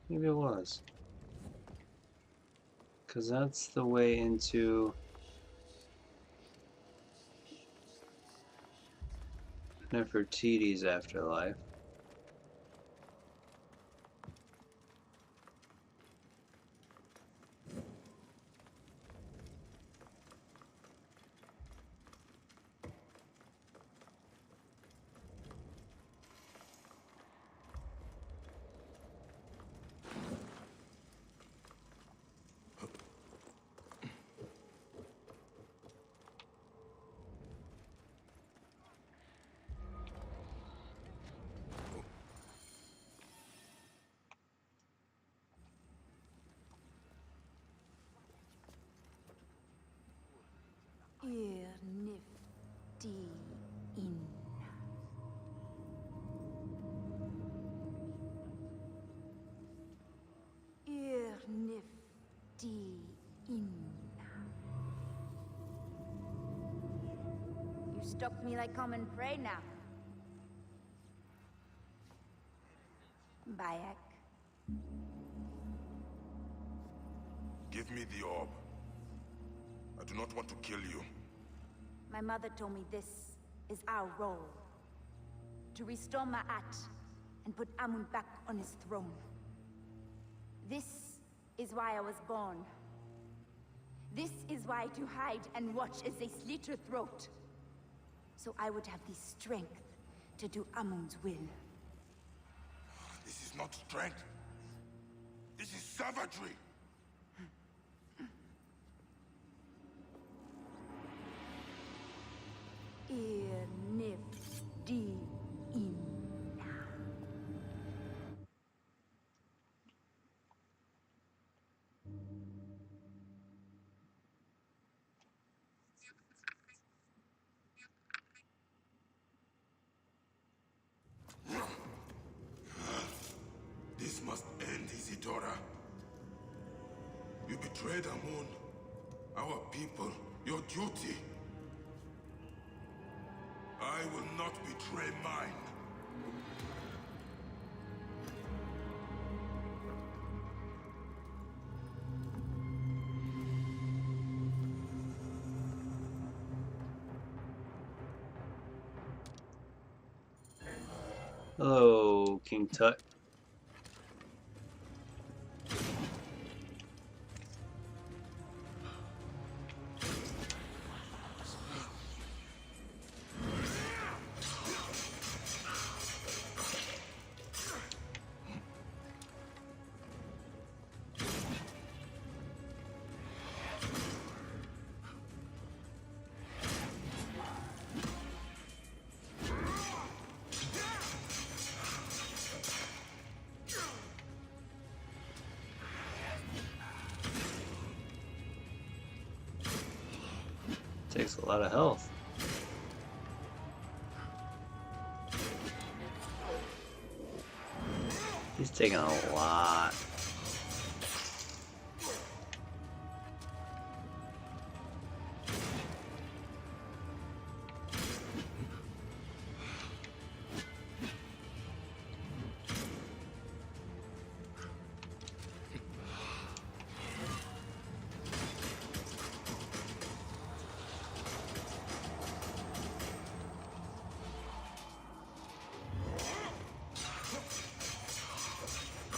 Speaker 1: Maybe it was. Because that's the way into Nefertiti's afterlife.
Speaker 3: Ir nifti in. Ir nifti in. You stalked me like common prey now. Bayek.
Speaker 2: Give me the orb. I do not want to kill you.
Speaker 3: My mother told me this is our role. To restore Ma'at and put Amun back on his throne. This is why I was born. This is why to hide and watch as they slit her throat. So I would have the strength to do Amun's will.
Speaker 2: This is not strength. This is savagery.
Speaker 3: Ir nifti in.
Speaker 2: This must end, Isidora. You betrayed Amun, our people, your duty. I will not betray mine.
Speaker 1: Hello, King Tut. Takes a lot of health. He's Taking a lot.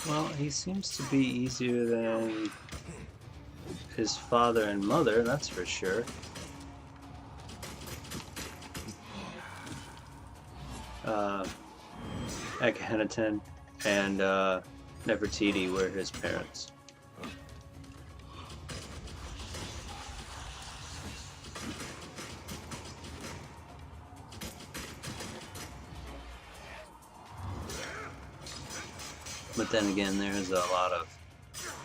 Speaker 1: Well, he seems to be easier than his father and mother, that's for sure. Akhenaten and Nefertiti were his parents. But then again, there's a lot of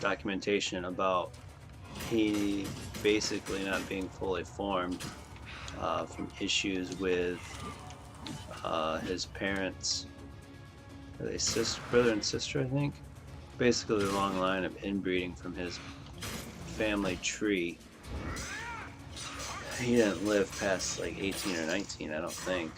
Speaker 1: documentation about he basically not being fully formed from issues with his parents. Are they brother and sister, I think? Basically a long line of inbreeding from his family tree. He didn't live past like 18 or 19, I don't think.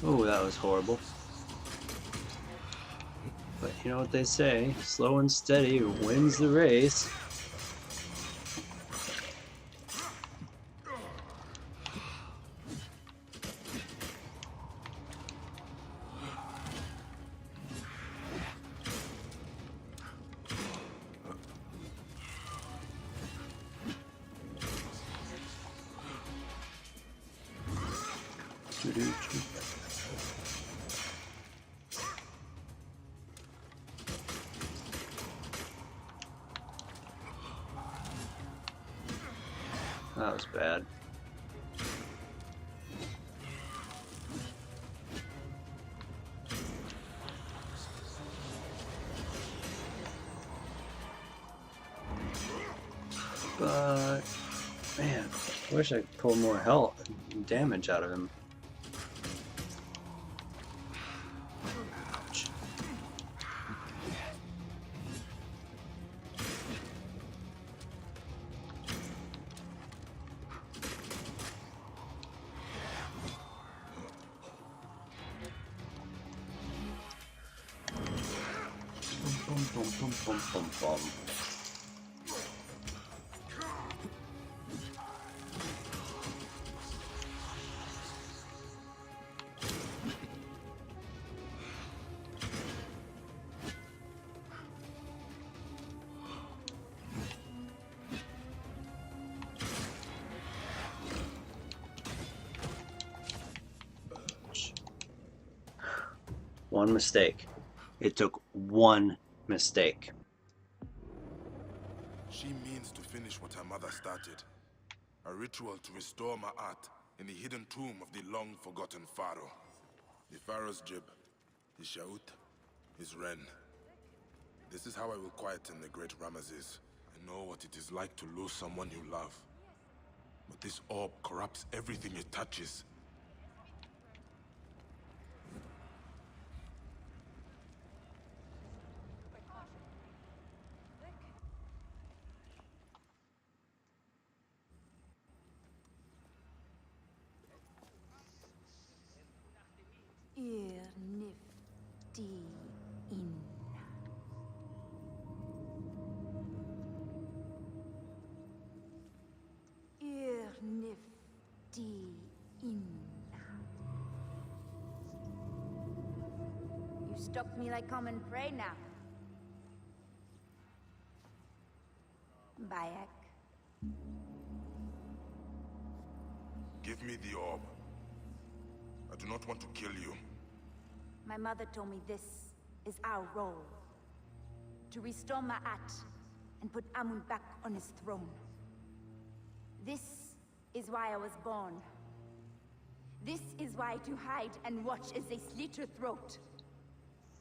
Speaker 1: Oh, that was horrible. But you know what they say, slow and steady wins the race. That was bad. But man, I wish I could pull more health and damage out of him. Ouch. Bum, bum, bum, bum, bum, bum. One mistake. It took one mistake.
Speaker 2: She means to finish what her mother started. A ritual to restore Ma'at in the hidden tomb of the long-forgotten Pharaoh. The Pharaoh's Jib, his Shaut, his Ren. This is how I will quieten the great Ramesses. I know what it is like to lose someone you love. But this orb corrupts everything it touches.
Speaker 3: Nifty in. stalk me like common prey now. Bayek.
Speaker 2: Give me the orb. I do not want to kill you.
Speaker 3: My mother told me this is our role. To restore Ma'at and put Amun back on his throne. This is why I was born. This is why to hide and watch as they slit her throat.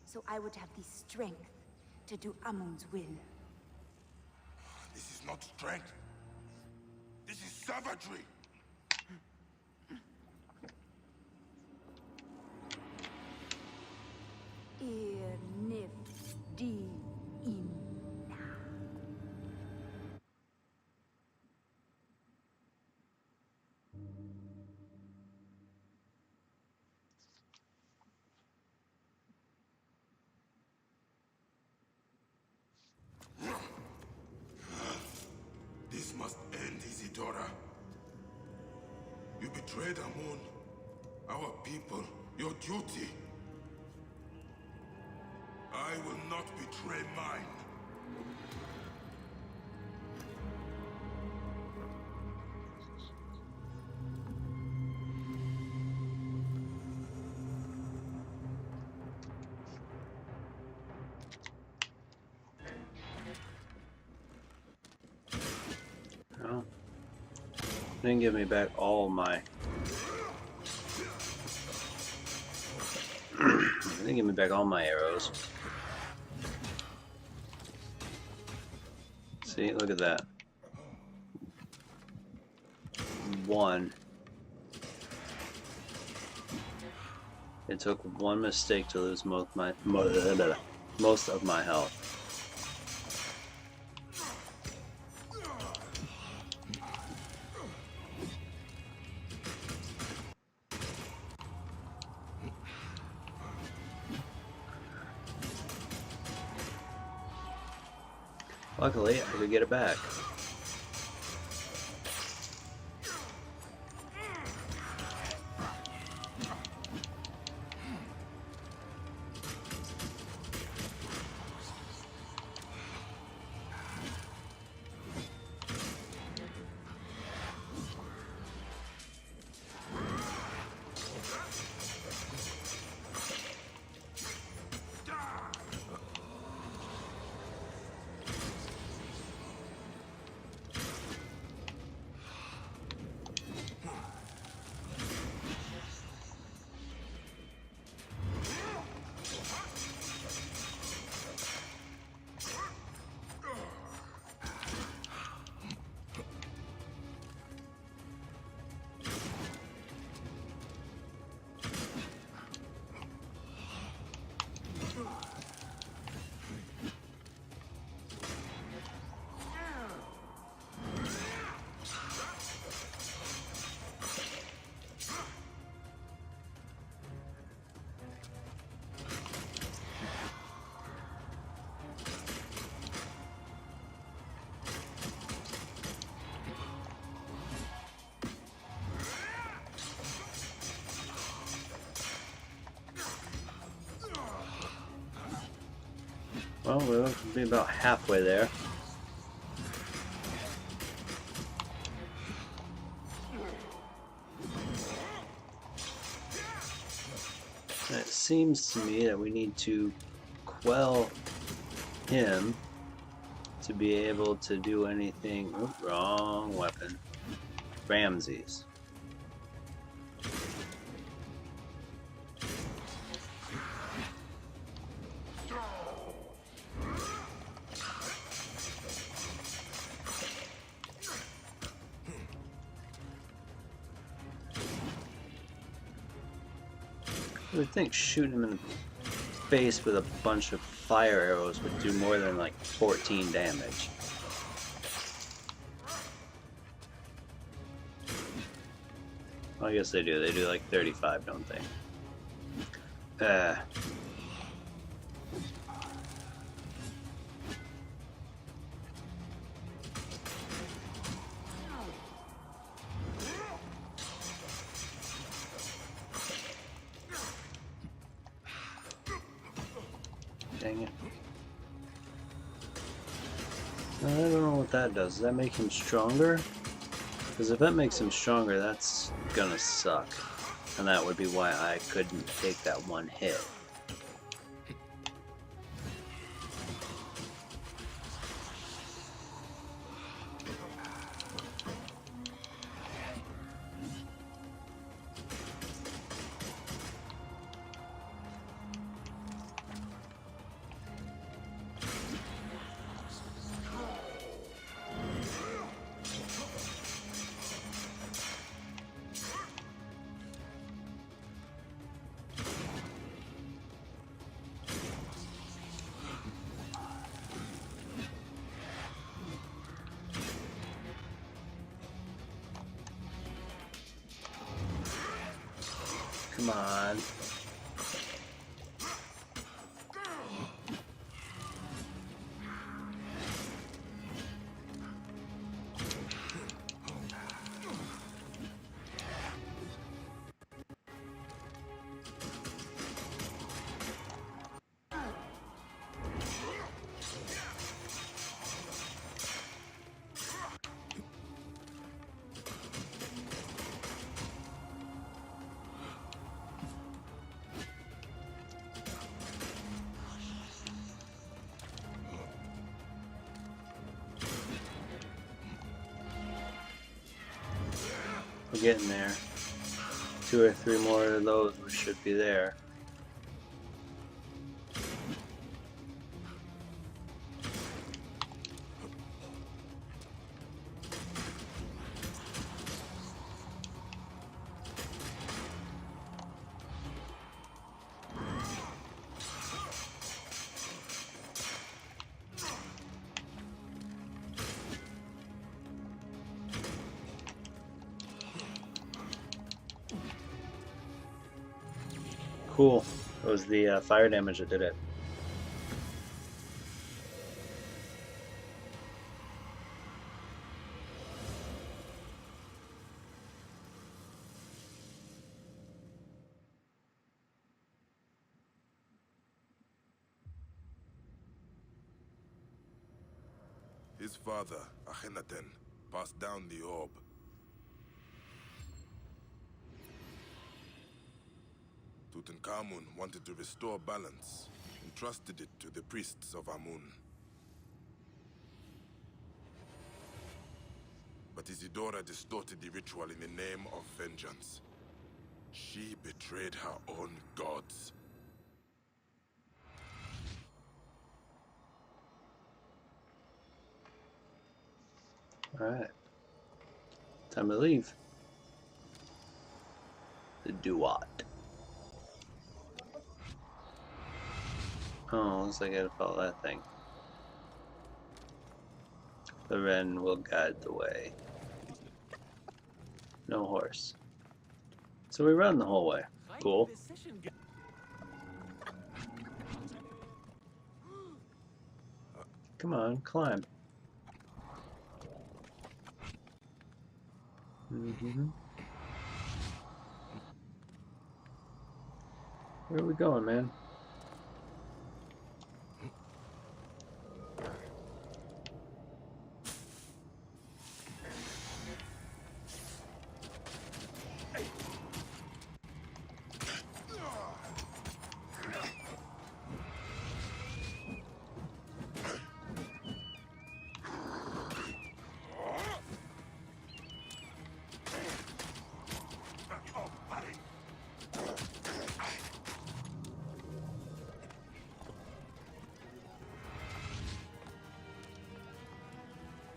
Speaker 3: So I would have the strength to do Amun's will.
Speaker 2: This is not strength. This is savagery.
Speaker 3: Ir nif di in.
Speaker 2: This must end, Isidora. You betrayed Amun, our people, your duty. I will not betray mine.
Speaker 1: Oh. Didn't give me back all my... Didn't give me back all my arrows. See, look at that. One. It took one mistake to lose most of my health. Luckily, I could get it back. Well, we'll be about halfway there. And it seems to me that we need to quell him to be able to do anything. Oh, wrong weapon. Ramses. I would think shooting him in the face with a bunch of fire arrows would do more than like 14 damage. Well, I guess they do. They do like 35, don't they? Dang it. I don't know what that does. Does that make him stronger? Because if that makes him stronger, that's gonna suck. And that would be why I couldn't take that one hit. Come on. We're getting there. 2 or 3 more of those, we should be there. Cool. It was the fire damage that did it.
Speaker 2: His father, Akhenaten, passed down the orb. Tutankhamun wanted to restore balance, entrusted it to the priests of Amun. But Isidora distorted the ritual in the name of vengeance. She betrayed her own gods.
Speaker 1: Alright. Time to leave. The Duat. Oh, looks like I gotta follow that thing. The wren will guide the way. No horse. So we run the whole way. Cool. Come on, climb. Where are we going, man?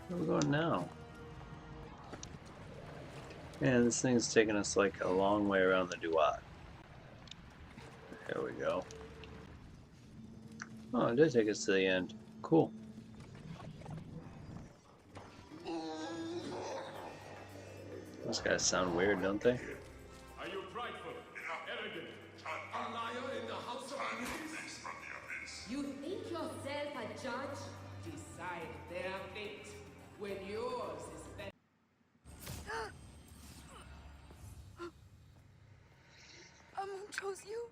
Speaker 1: Where are we going now? Man, this thing's taking us like a long way around the Duat. There we go. Oh, it did take us to the end. Cool. Those guys sound weird, don't they?
Speaker 10: Are you prideful, arrogant, a liar in the house of kings?
Speaker 11: You think yourself a judge? Decide their fate when yours is better.
Speaker 3: Amun chose you?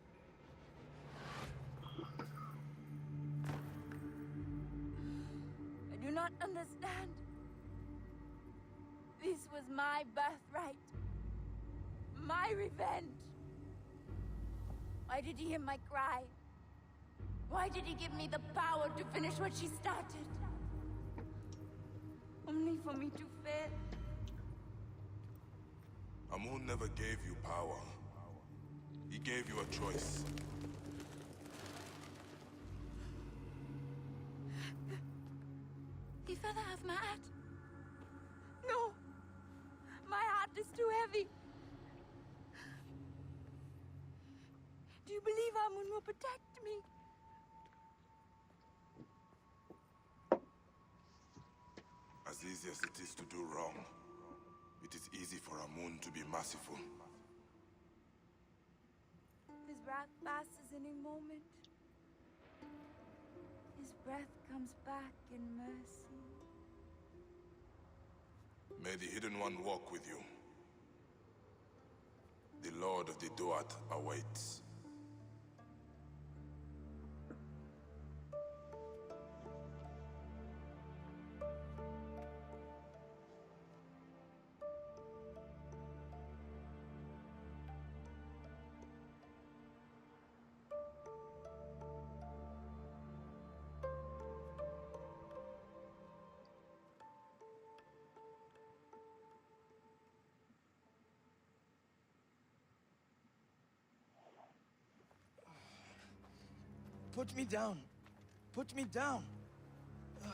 Speaker 3: understand. This was my birthright. My revenge. Why did he hear my cry? Why did he give me the power to finish what she started? Only for me to fail.
Speaker 2: Amun never gave you power. He gave you a choice.
Speaker 3: You further have my heart? No. My heart is too heavy. Do you believe Amun will protect me?
Speaker 2: As easy as it is to do wrong, it is easy for Amun to be merciful.
Speaker 3: His wrath passes any moment. His breath comes back in mercy.
Speaker 2: May the Hidden One walk with you. The Lord of the Duat awaits.
Speaker 5: Put me down. Put me down. I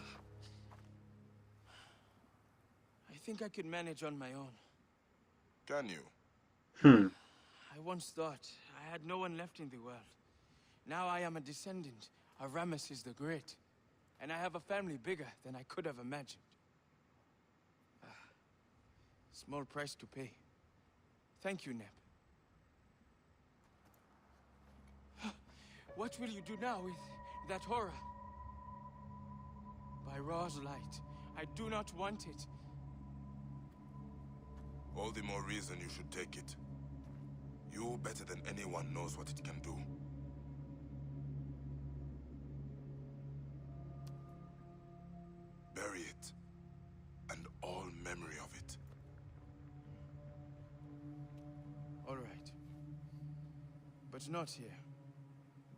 Speaker 5: think I could manage on my own.
Speaker 2: Can you?
Speaker 5: I once thought I had no one left in the world. Now I am a descendant of Ramesses the Great. And I have a family bigger than I could have imagined. Small price to pay. Thank you, Neb. What will you do now with that horror? By Ra's light, I do not want it.
Speaker 2: All the more reason you should take it. You, better than anyone, knows what it can do. Bury it, and all memory of it.
Speaker 5: All right. But not here.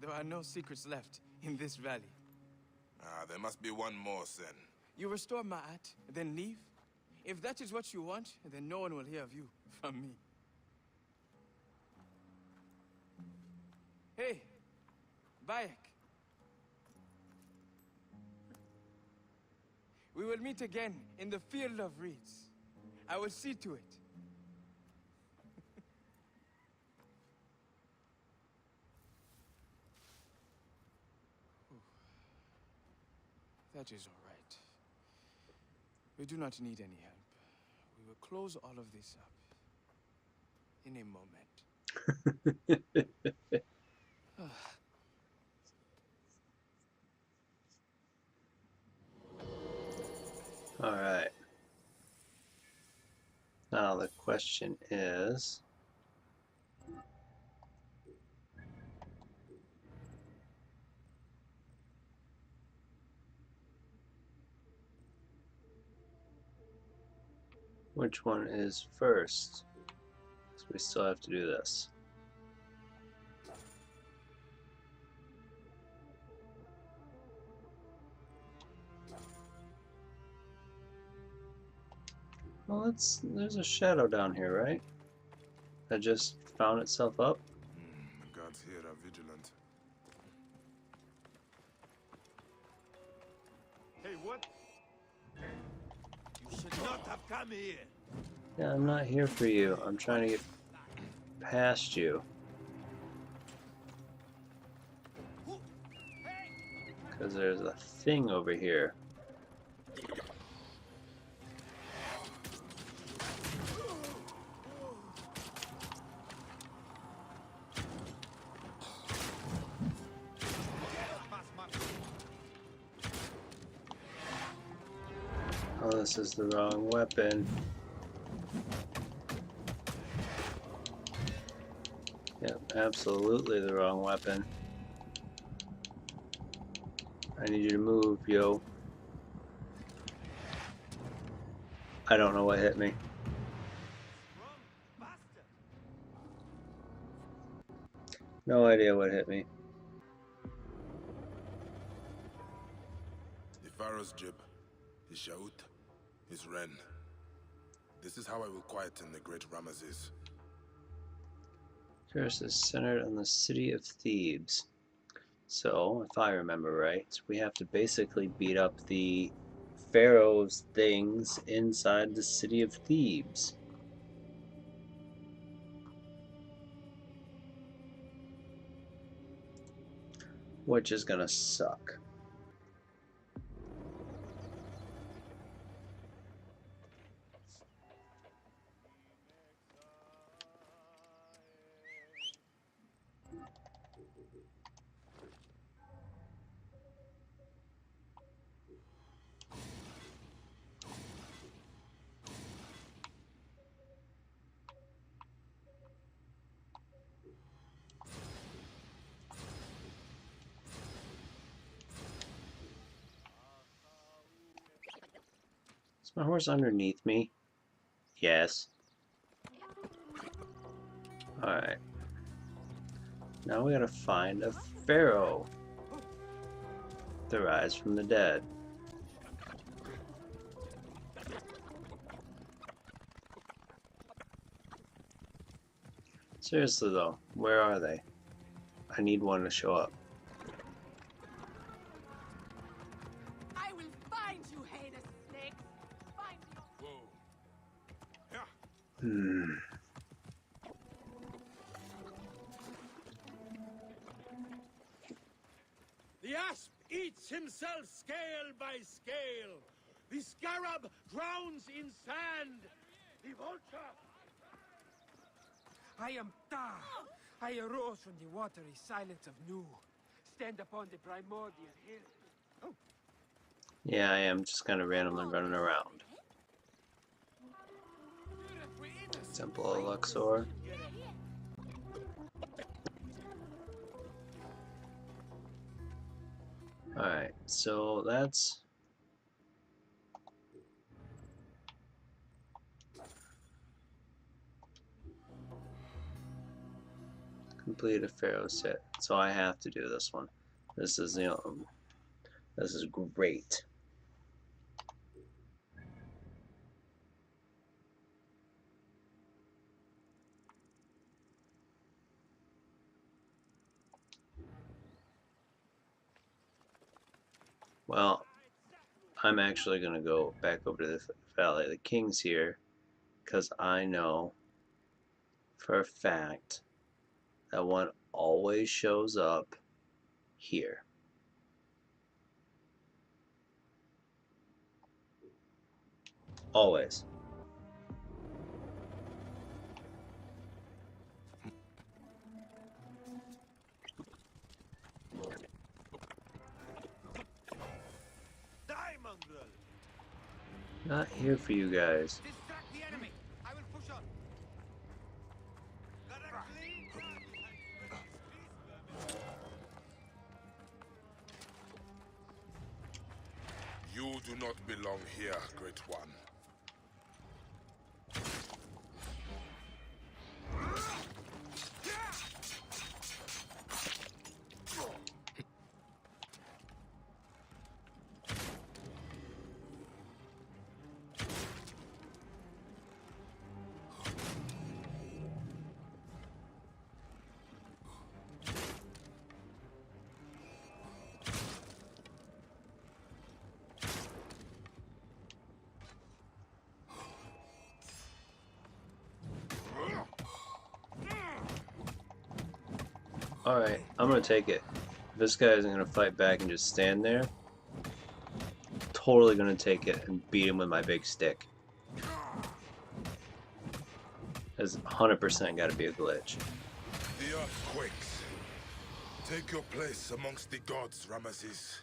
Speaker 5: There are no secrets left in this valley.
Speaker 2: There must be one more, Sen.
Speaker 5: You restore Ma'at, then leave? If that is what you want, then no one will hear of you from me. Hey, Bayek. We will meet again in the field of reeds. I will see to it. That is all right. We do not need any help. We will close all of this up in a moment.
Speaker 1: All right. Now the question is, which one is first? So we still have to do this. Well, there's a shadow down here, right? That just found itself up.
Speaker 2: The gods here are vigilant.
Speaker 10: Hey, what? You should not have come here.
Speaker 1: Yeah, I'm not here for you. I'm trying to get past you. Because there's a thing over here. Oh, this is the wrong weapon. Yep, absolutely the wrong weapon. I need you to move, yo. I don't know what hit me. No idea what hit me.
Speaker 2: The Pharaoh's jib, his shaut, his wren. This is how I will quieten the great Ramesses.
Speaker 1: Curse is centered on the city of Thebes. So, if I remember right, we have to basically beat up the Pharaoh's things inside the city of Thebes. Which is gonna suck. Is my horse underneath me? Yes. Alright. Now we gotta find a pharaoh to rise from the dead. Seriously though, where are they? I need one to show up.
Speaker 7: I will find you, heinous snakes! Find you!
Speaker 1: Hmm.
Speaker 10: The asp eats himself scale by scale. The scarab drowns in sand. The vulture.
Speaker 5: I am Ta. I arose from the watery silence of Nu. Stand upon the primordial hill.
Speaker 1: Yeah, I am just kind of randomly running around. Temple of Luxor. Alright, so that's... complete a pharaoh set. So I have to do this one. This is, you know, this is great. Well, I'm actually going to go back over to the Valley of the Kings here, because I know for a fact that one always shows up here. Always.
Speaker 10: Die, mongrel!
Speaker 1: Not here for you guys.
Speaker 5: Distract the enemy. I will push on.
Speaker 2: You do not belong here, Great One.
Speaker 1: Alright, I'm gonna take it. If this guy isn't gonna fight back and just stand there, totally gonna take it and beat him with my big stick. There's 100% gotta be a glitch.
Speaker 2: The earth quakes. Take your place amongst the gods, Ramesses.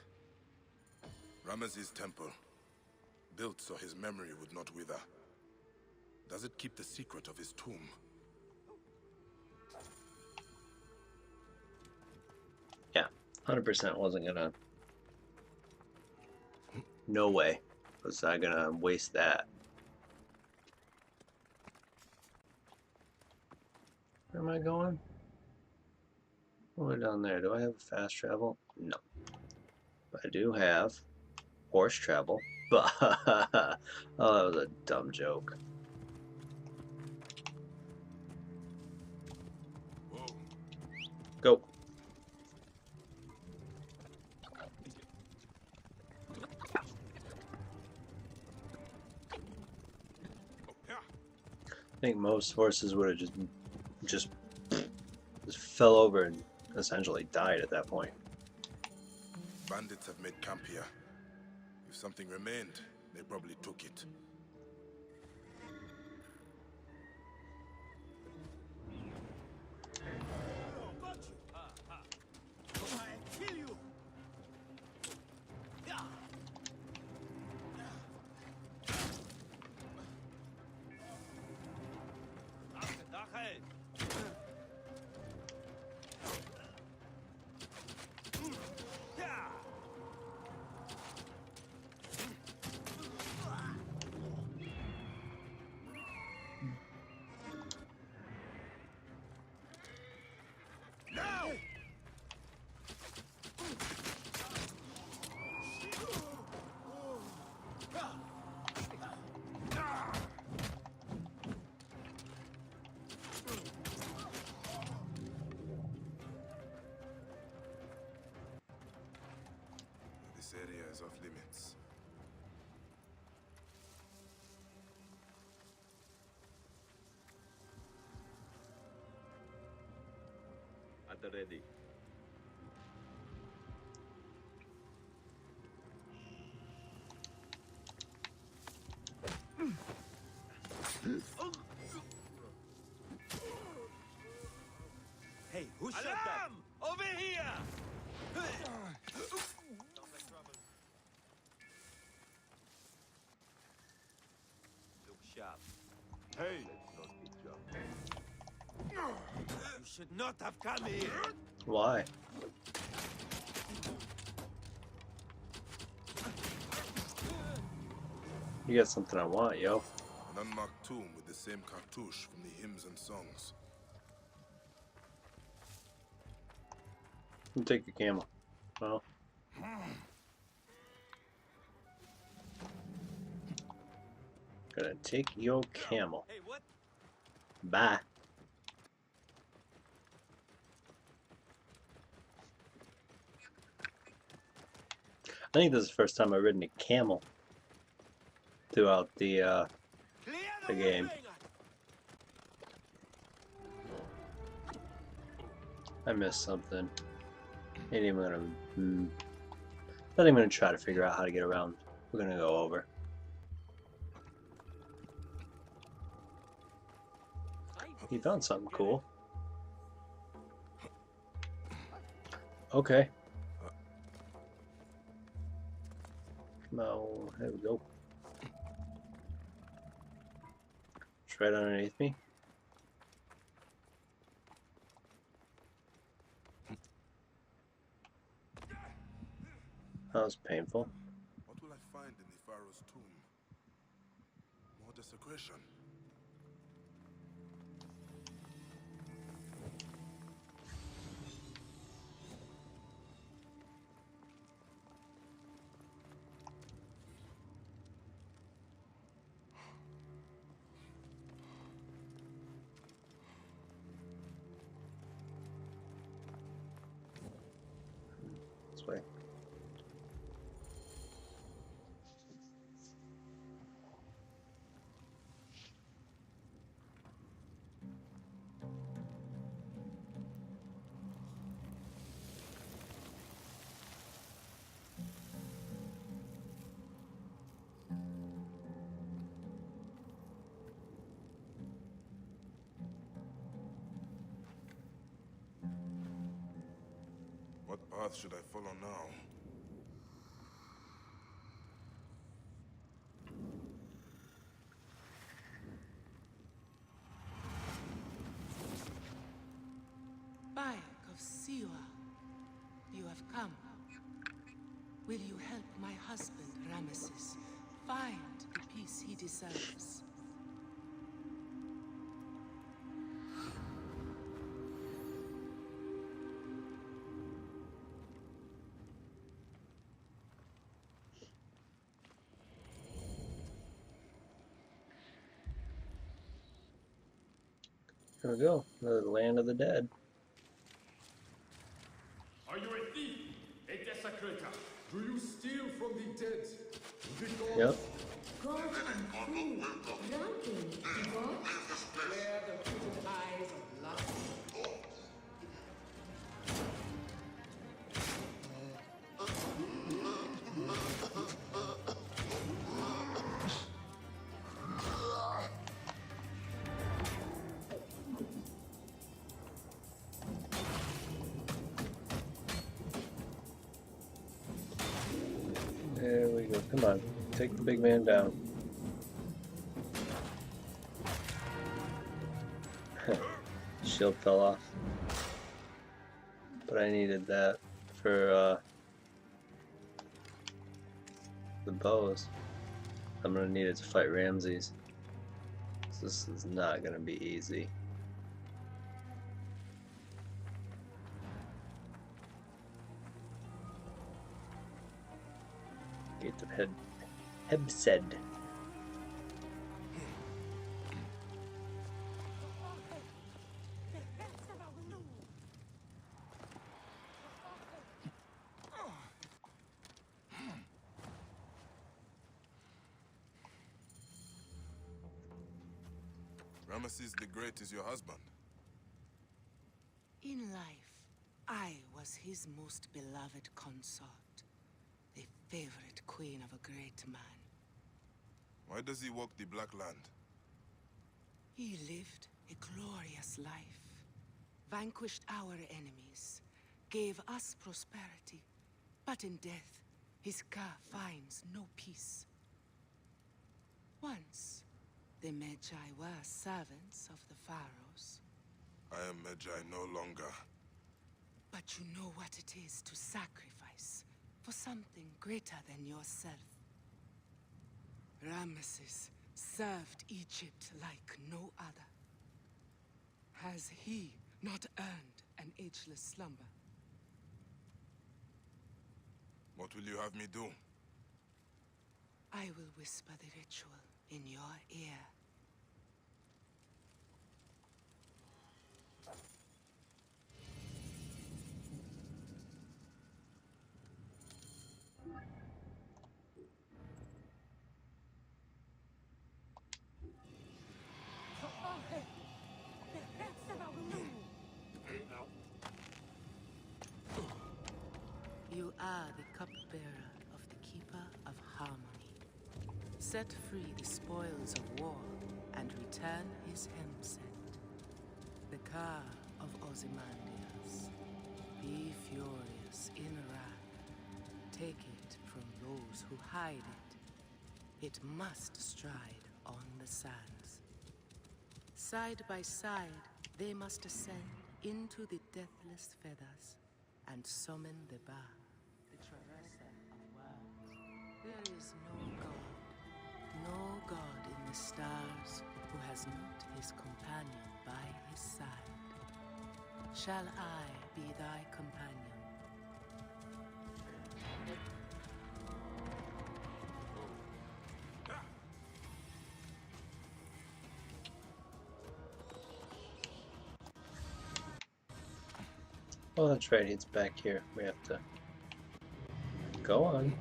Speaker 2: Ramesses' temple, built so his memory would not wither. Does it keep the secret of his tomb?
Speaker 1: Yeah, 100% wasn't gonna... No way was I gonna waste that. am I going? All the way down there. Do I have fast travel? No. But I do have horse travel. But oh, that was a dumb joke.
Speaker 2: Whoa.
Speaker 1: Go. I think most horses would have just fell over and essentially died at that point.
Speaker 2: Bandits have made camp here. If something remained, they probably took it. This area is off limits.
Speaker 12: At the ready.
Speaker 10: Hey, who shot that? Over here! Look sharp.
Speaker 12: Hey! Let's not get jumped.
Speaker 10: You should not have come here.
Speaker 1: Why? You got something I want, yo.
Speaker 2: An unmarked tomb with the same cartouche from the hymns and songs.
Speaker 1: You take the camel. Well. Gonna take your camel.
Speaker 10: Hey, what?
Speaker 1: Bye. I think this is the first time I've ridden a camel throughout the game. I missed something. Ain't even gonna. Not even gonna try to figure out how to get around. We're gonna go over. He found something cool. Okay. No, there we go. It's right underneath me. That was painful.
Speaker 2: What will I find in the Pharaoh's tomb? More desecration.
Speaker 1: This way.
Speaker 2: What path should I follow now?
Speaker 13: Bayek of Siwa, you have come. Will you help my husband, Ramesses, find the peace he deserves?
Speaker 1: Here we go. The land of the dead.
Speaker 14: Are you a thief? A desecrator? Do you steal from the dead? The gods?
Speaker 1: Yep.
Speaker 11: God and food, ranting, devout.
Speaker 13: Where the crooked eyes of lust.
Speaker 1: There we go. Come on. Take the big man down. Shield fell off. But I needed that for the bows. I'm gonna need it to fight Ramses. So this is not gonna be easy. Get the Hebsed.
Speaker 2: Ramesses the Great is your husband.
Speaker 13: In life, I was his most beloved consort, the favorite queen of a great man.
Speaker 2: Why does he walk the Black Land?
Speaker 13: He lived a glorious life, vanquished our enemies, gave us prosperity, but in death, his car finds no peace. Once, the Magi were servants of the Pharaohs.
Speaker 2: I am Magi no longer.
Speaker 13: But you know what it is to sacrifice for something greater than yourself. Ramesses served Egypt like no other. Has he not earned an ageless slumber?
Speaker 2: What will you have me do?
Speaker 13: I will whisper the ritual in your ear. You are the cupbearer of the Keeper of Harmony. Set free the spoils of war and return his hemset. The car of Ozymandias. Be furious in wrath. Take it from those who hide it. It must stride on the sands. Side by side, they must ascend into the deathless feathers and summon the Ba, the traverser of worlds. There is no god in the stars who has not his companion by his side. Shall I be thy companion?
Speaker 1: Oh, that's right. It's back here. We have to go on.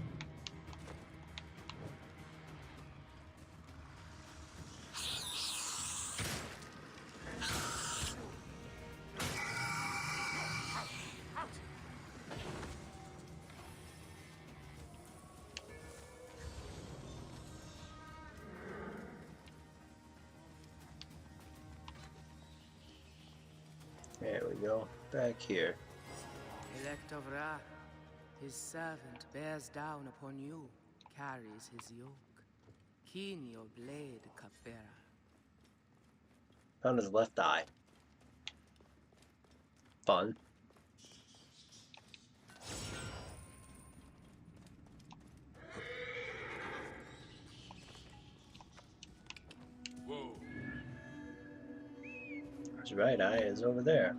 Speaker 1: There we go. Back here.
Speaker 13: Elect of Ra, his servant bears down upon you, carries his yoke. Keen your blade, cupbearer.
Speaker 1: Found his left eye. Fun.
Speaker 14: Whoa.
Speaker 1: His right eye is over there.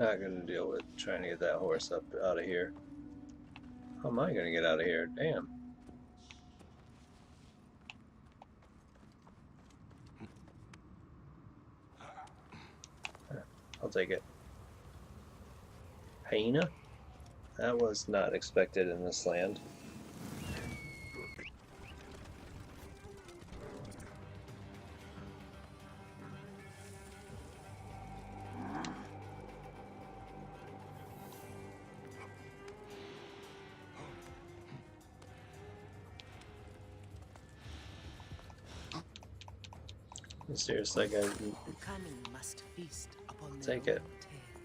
Speaker 1: Not gonna deal with trying to get that horse up out of here. How am I gonna get out of here? Damn. I'll take it. Hyena? That was not expected in this land. Seriously, guys,
Speaker 13: Cunning must feast upon their
Speaker 1: take it.
Speaker 13: own tail.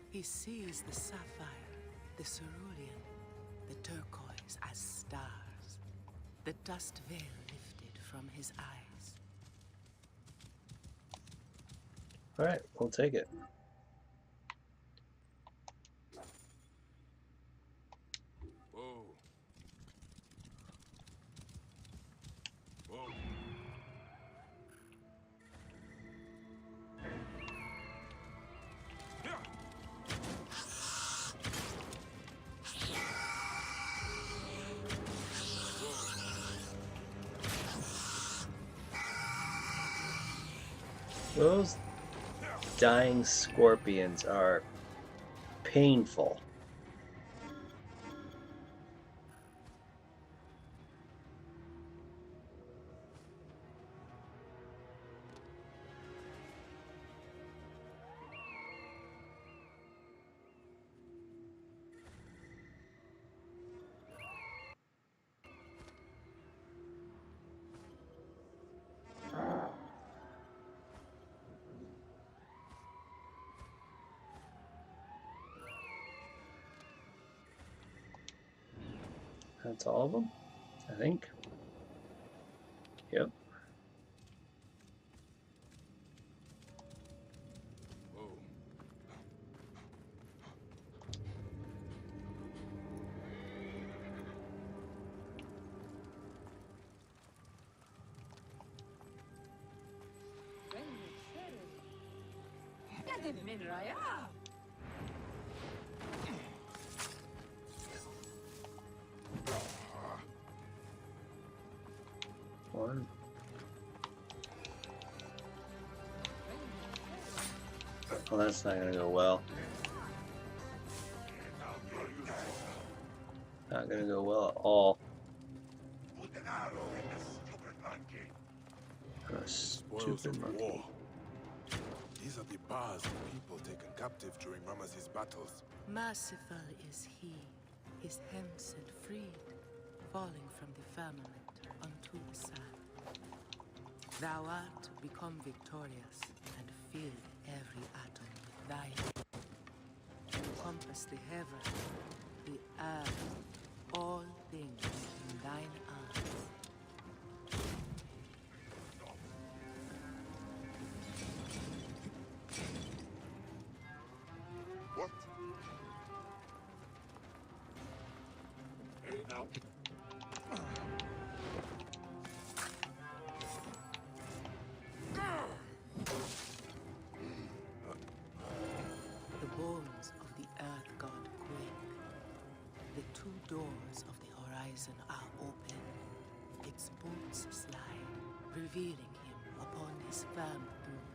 Speaker 13: He sees the sapphire, the cerulean, the turquoise as stars. The dust veil lifted from his eyes.
Speaker 1: Alright, we'll take it.
Speaker 2: Whoa. Whoa.
Speaker 1: Those dying scorpions are painful. That's all of them, I think. Yep. One. Well, that's not gonna go well. Not gonna go well at all. A
Speaker 2: Spoils
Speaker 1: stupid
Speaker 2: of
Speaker 1: monkey.
Speaker 2: war. These are the bars of people taken captive during Ramesses' battles.
Speaker 13: Merciful is he, his hands set freed, falling from the firmament unto the sand. Thou art become victorious, and filled every atom with thy encompass the heaven, the earth, all things in thine arms.
Speaker 2: What?
Speaker 13: The bones of the earth god quake. The two doors of the horizon are open. Its bolts slide, revealing him upon his firm throne.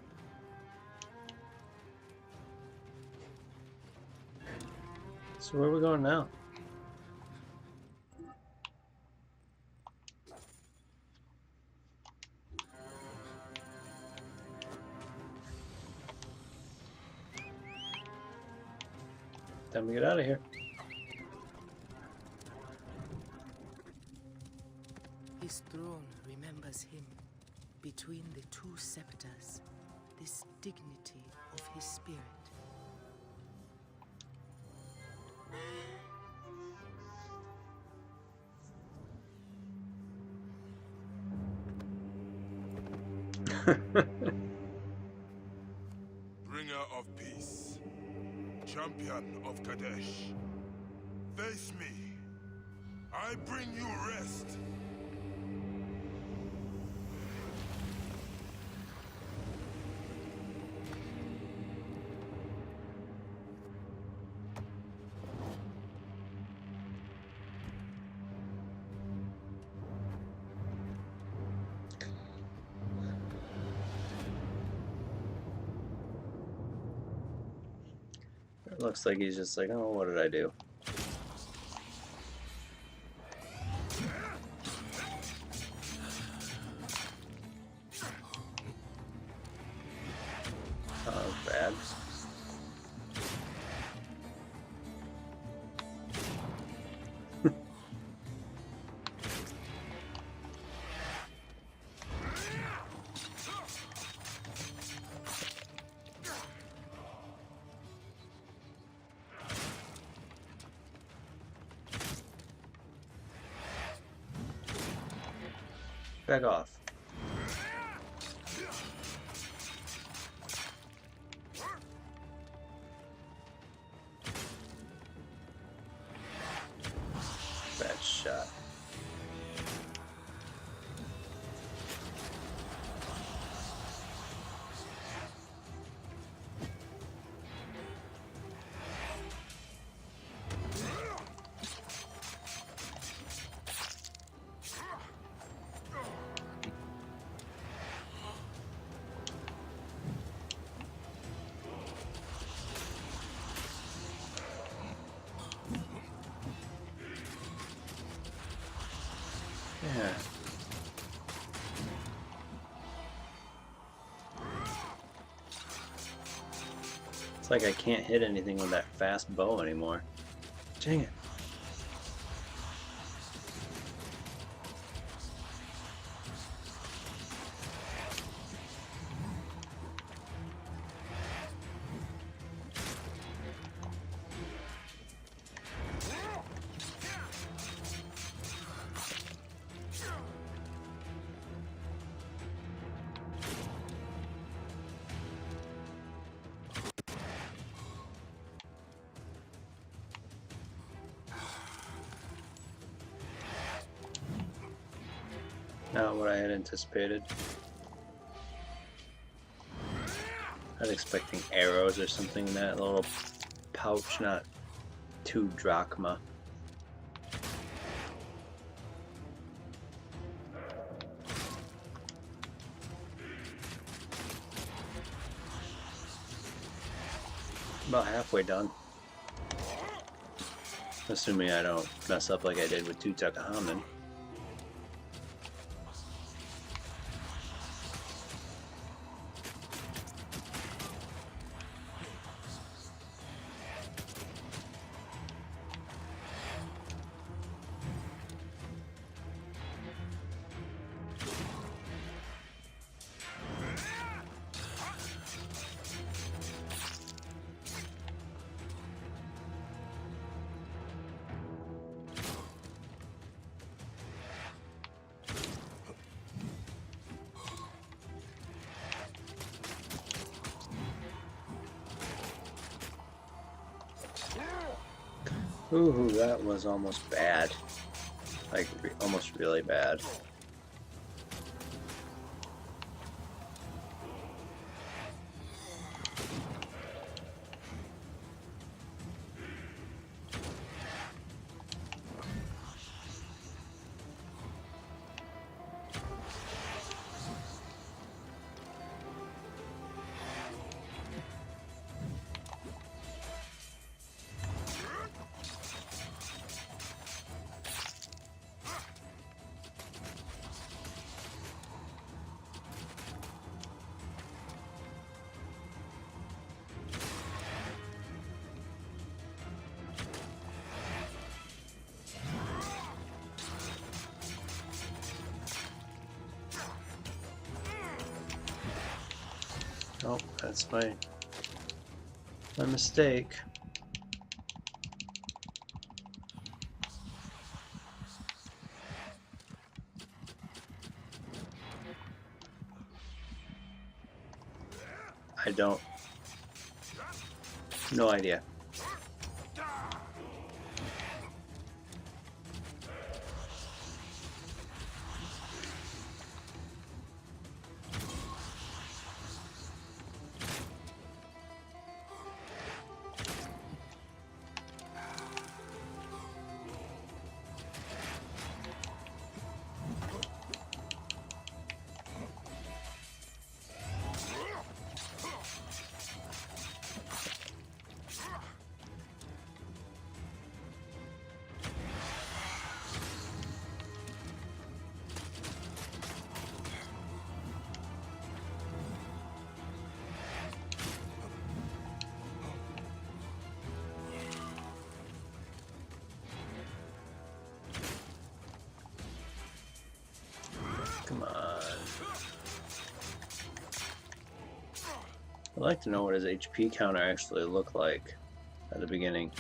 Speaker 1: So where are we going now? Time to get out of here.
Speaker 13: His throne remembers him. Between the two scepters, this dignity of his spirit.
Speaker 2: Bringer of peace. Champion of Kadesh. Face me. I bring you rest.
Speaker 1: It looks like he's just like, oh, what did I do? Oh, that was bad. Back off. Bad shot. Yeah. It's like I can't hit anything with that fast bow anymore. Dang it. Not what I had anticipated. I was expecting arrows or something in that little pouch, not 2 drachma. About halfway done. Assuming I don't mess up like I did with Tutankhamun. Ooh, that was almost bad. Like, almost really bad. Oh, that's my mistake. I don't. No idea. I'd like to know what his HP counter actually looked like at the beginning.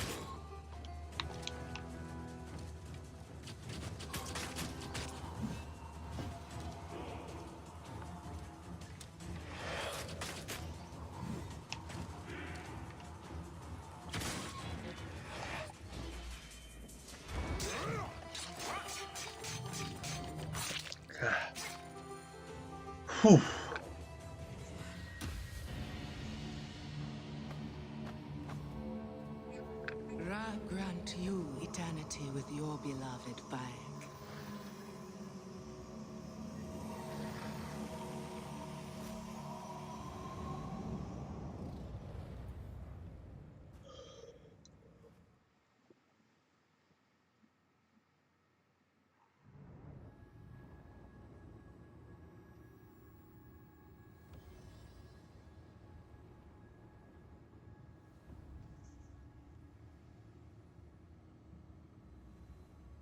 Speaker 1: Whew.
Speaker 13: Ra grant you eternity with your beloved back.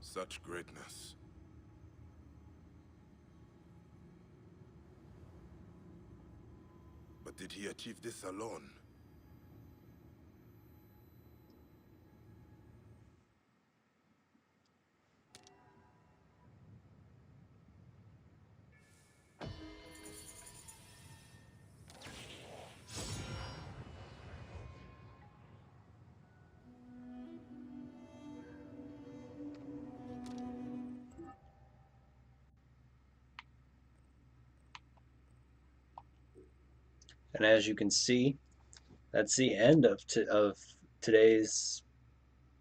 Speaker 2: Such greatness. But did he achieve this alone?
Speaker 1: And as you can see, that's the end of today's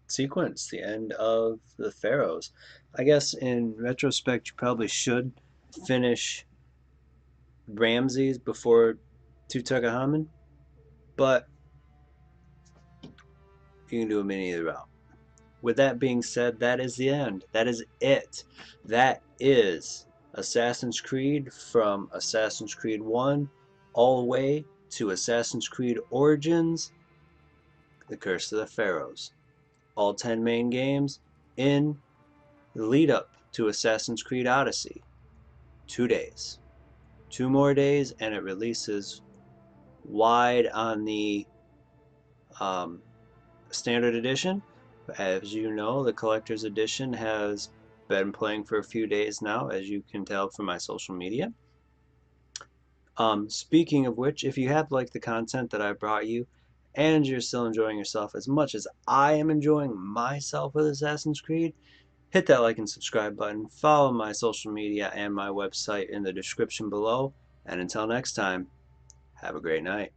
Speaker 1: sequence, the end of the Pharaohs. I guess in retrospect, you probably should finish Ramses before Tutankhamun, but you can do them in either route. With that being said, that is the end. That is it. That is Assassin's Creed from Assassin's Creed 1 all the way to Assassin's Creed Origins, The Curse of the Pharaohs. All 10 main games in the lead up to Assassin's Creed Odyssey. 2 days. 2 more days and it releases wide on the standard edition. As you know, the collector's edition has been playing for a few days now, as you can tell from my social media. Speaking of which, if you have liked the content that I brought you and you're still enjoying yourself as much as I am enjoying myself with Assassin's Creed, hit that like and subscribe button, follow my social media and my website in the description below, and until next time, have a great night.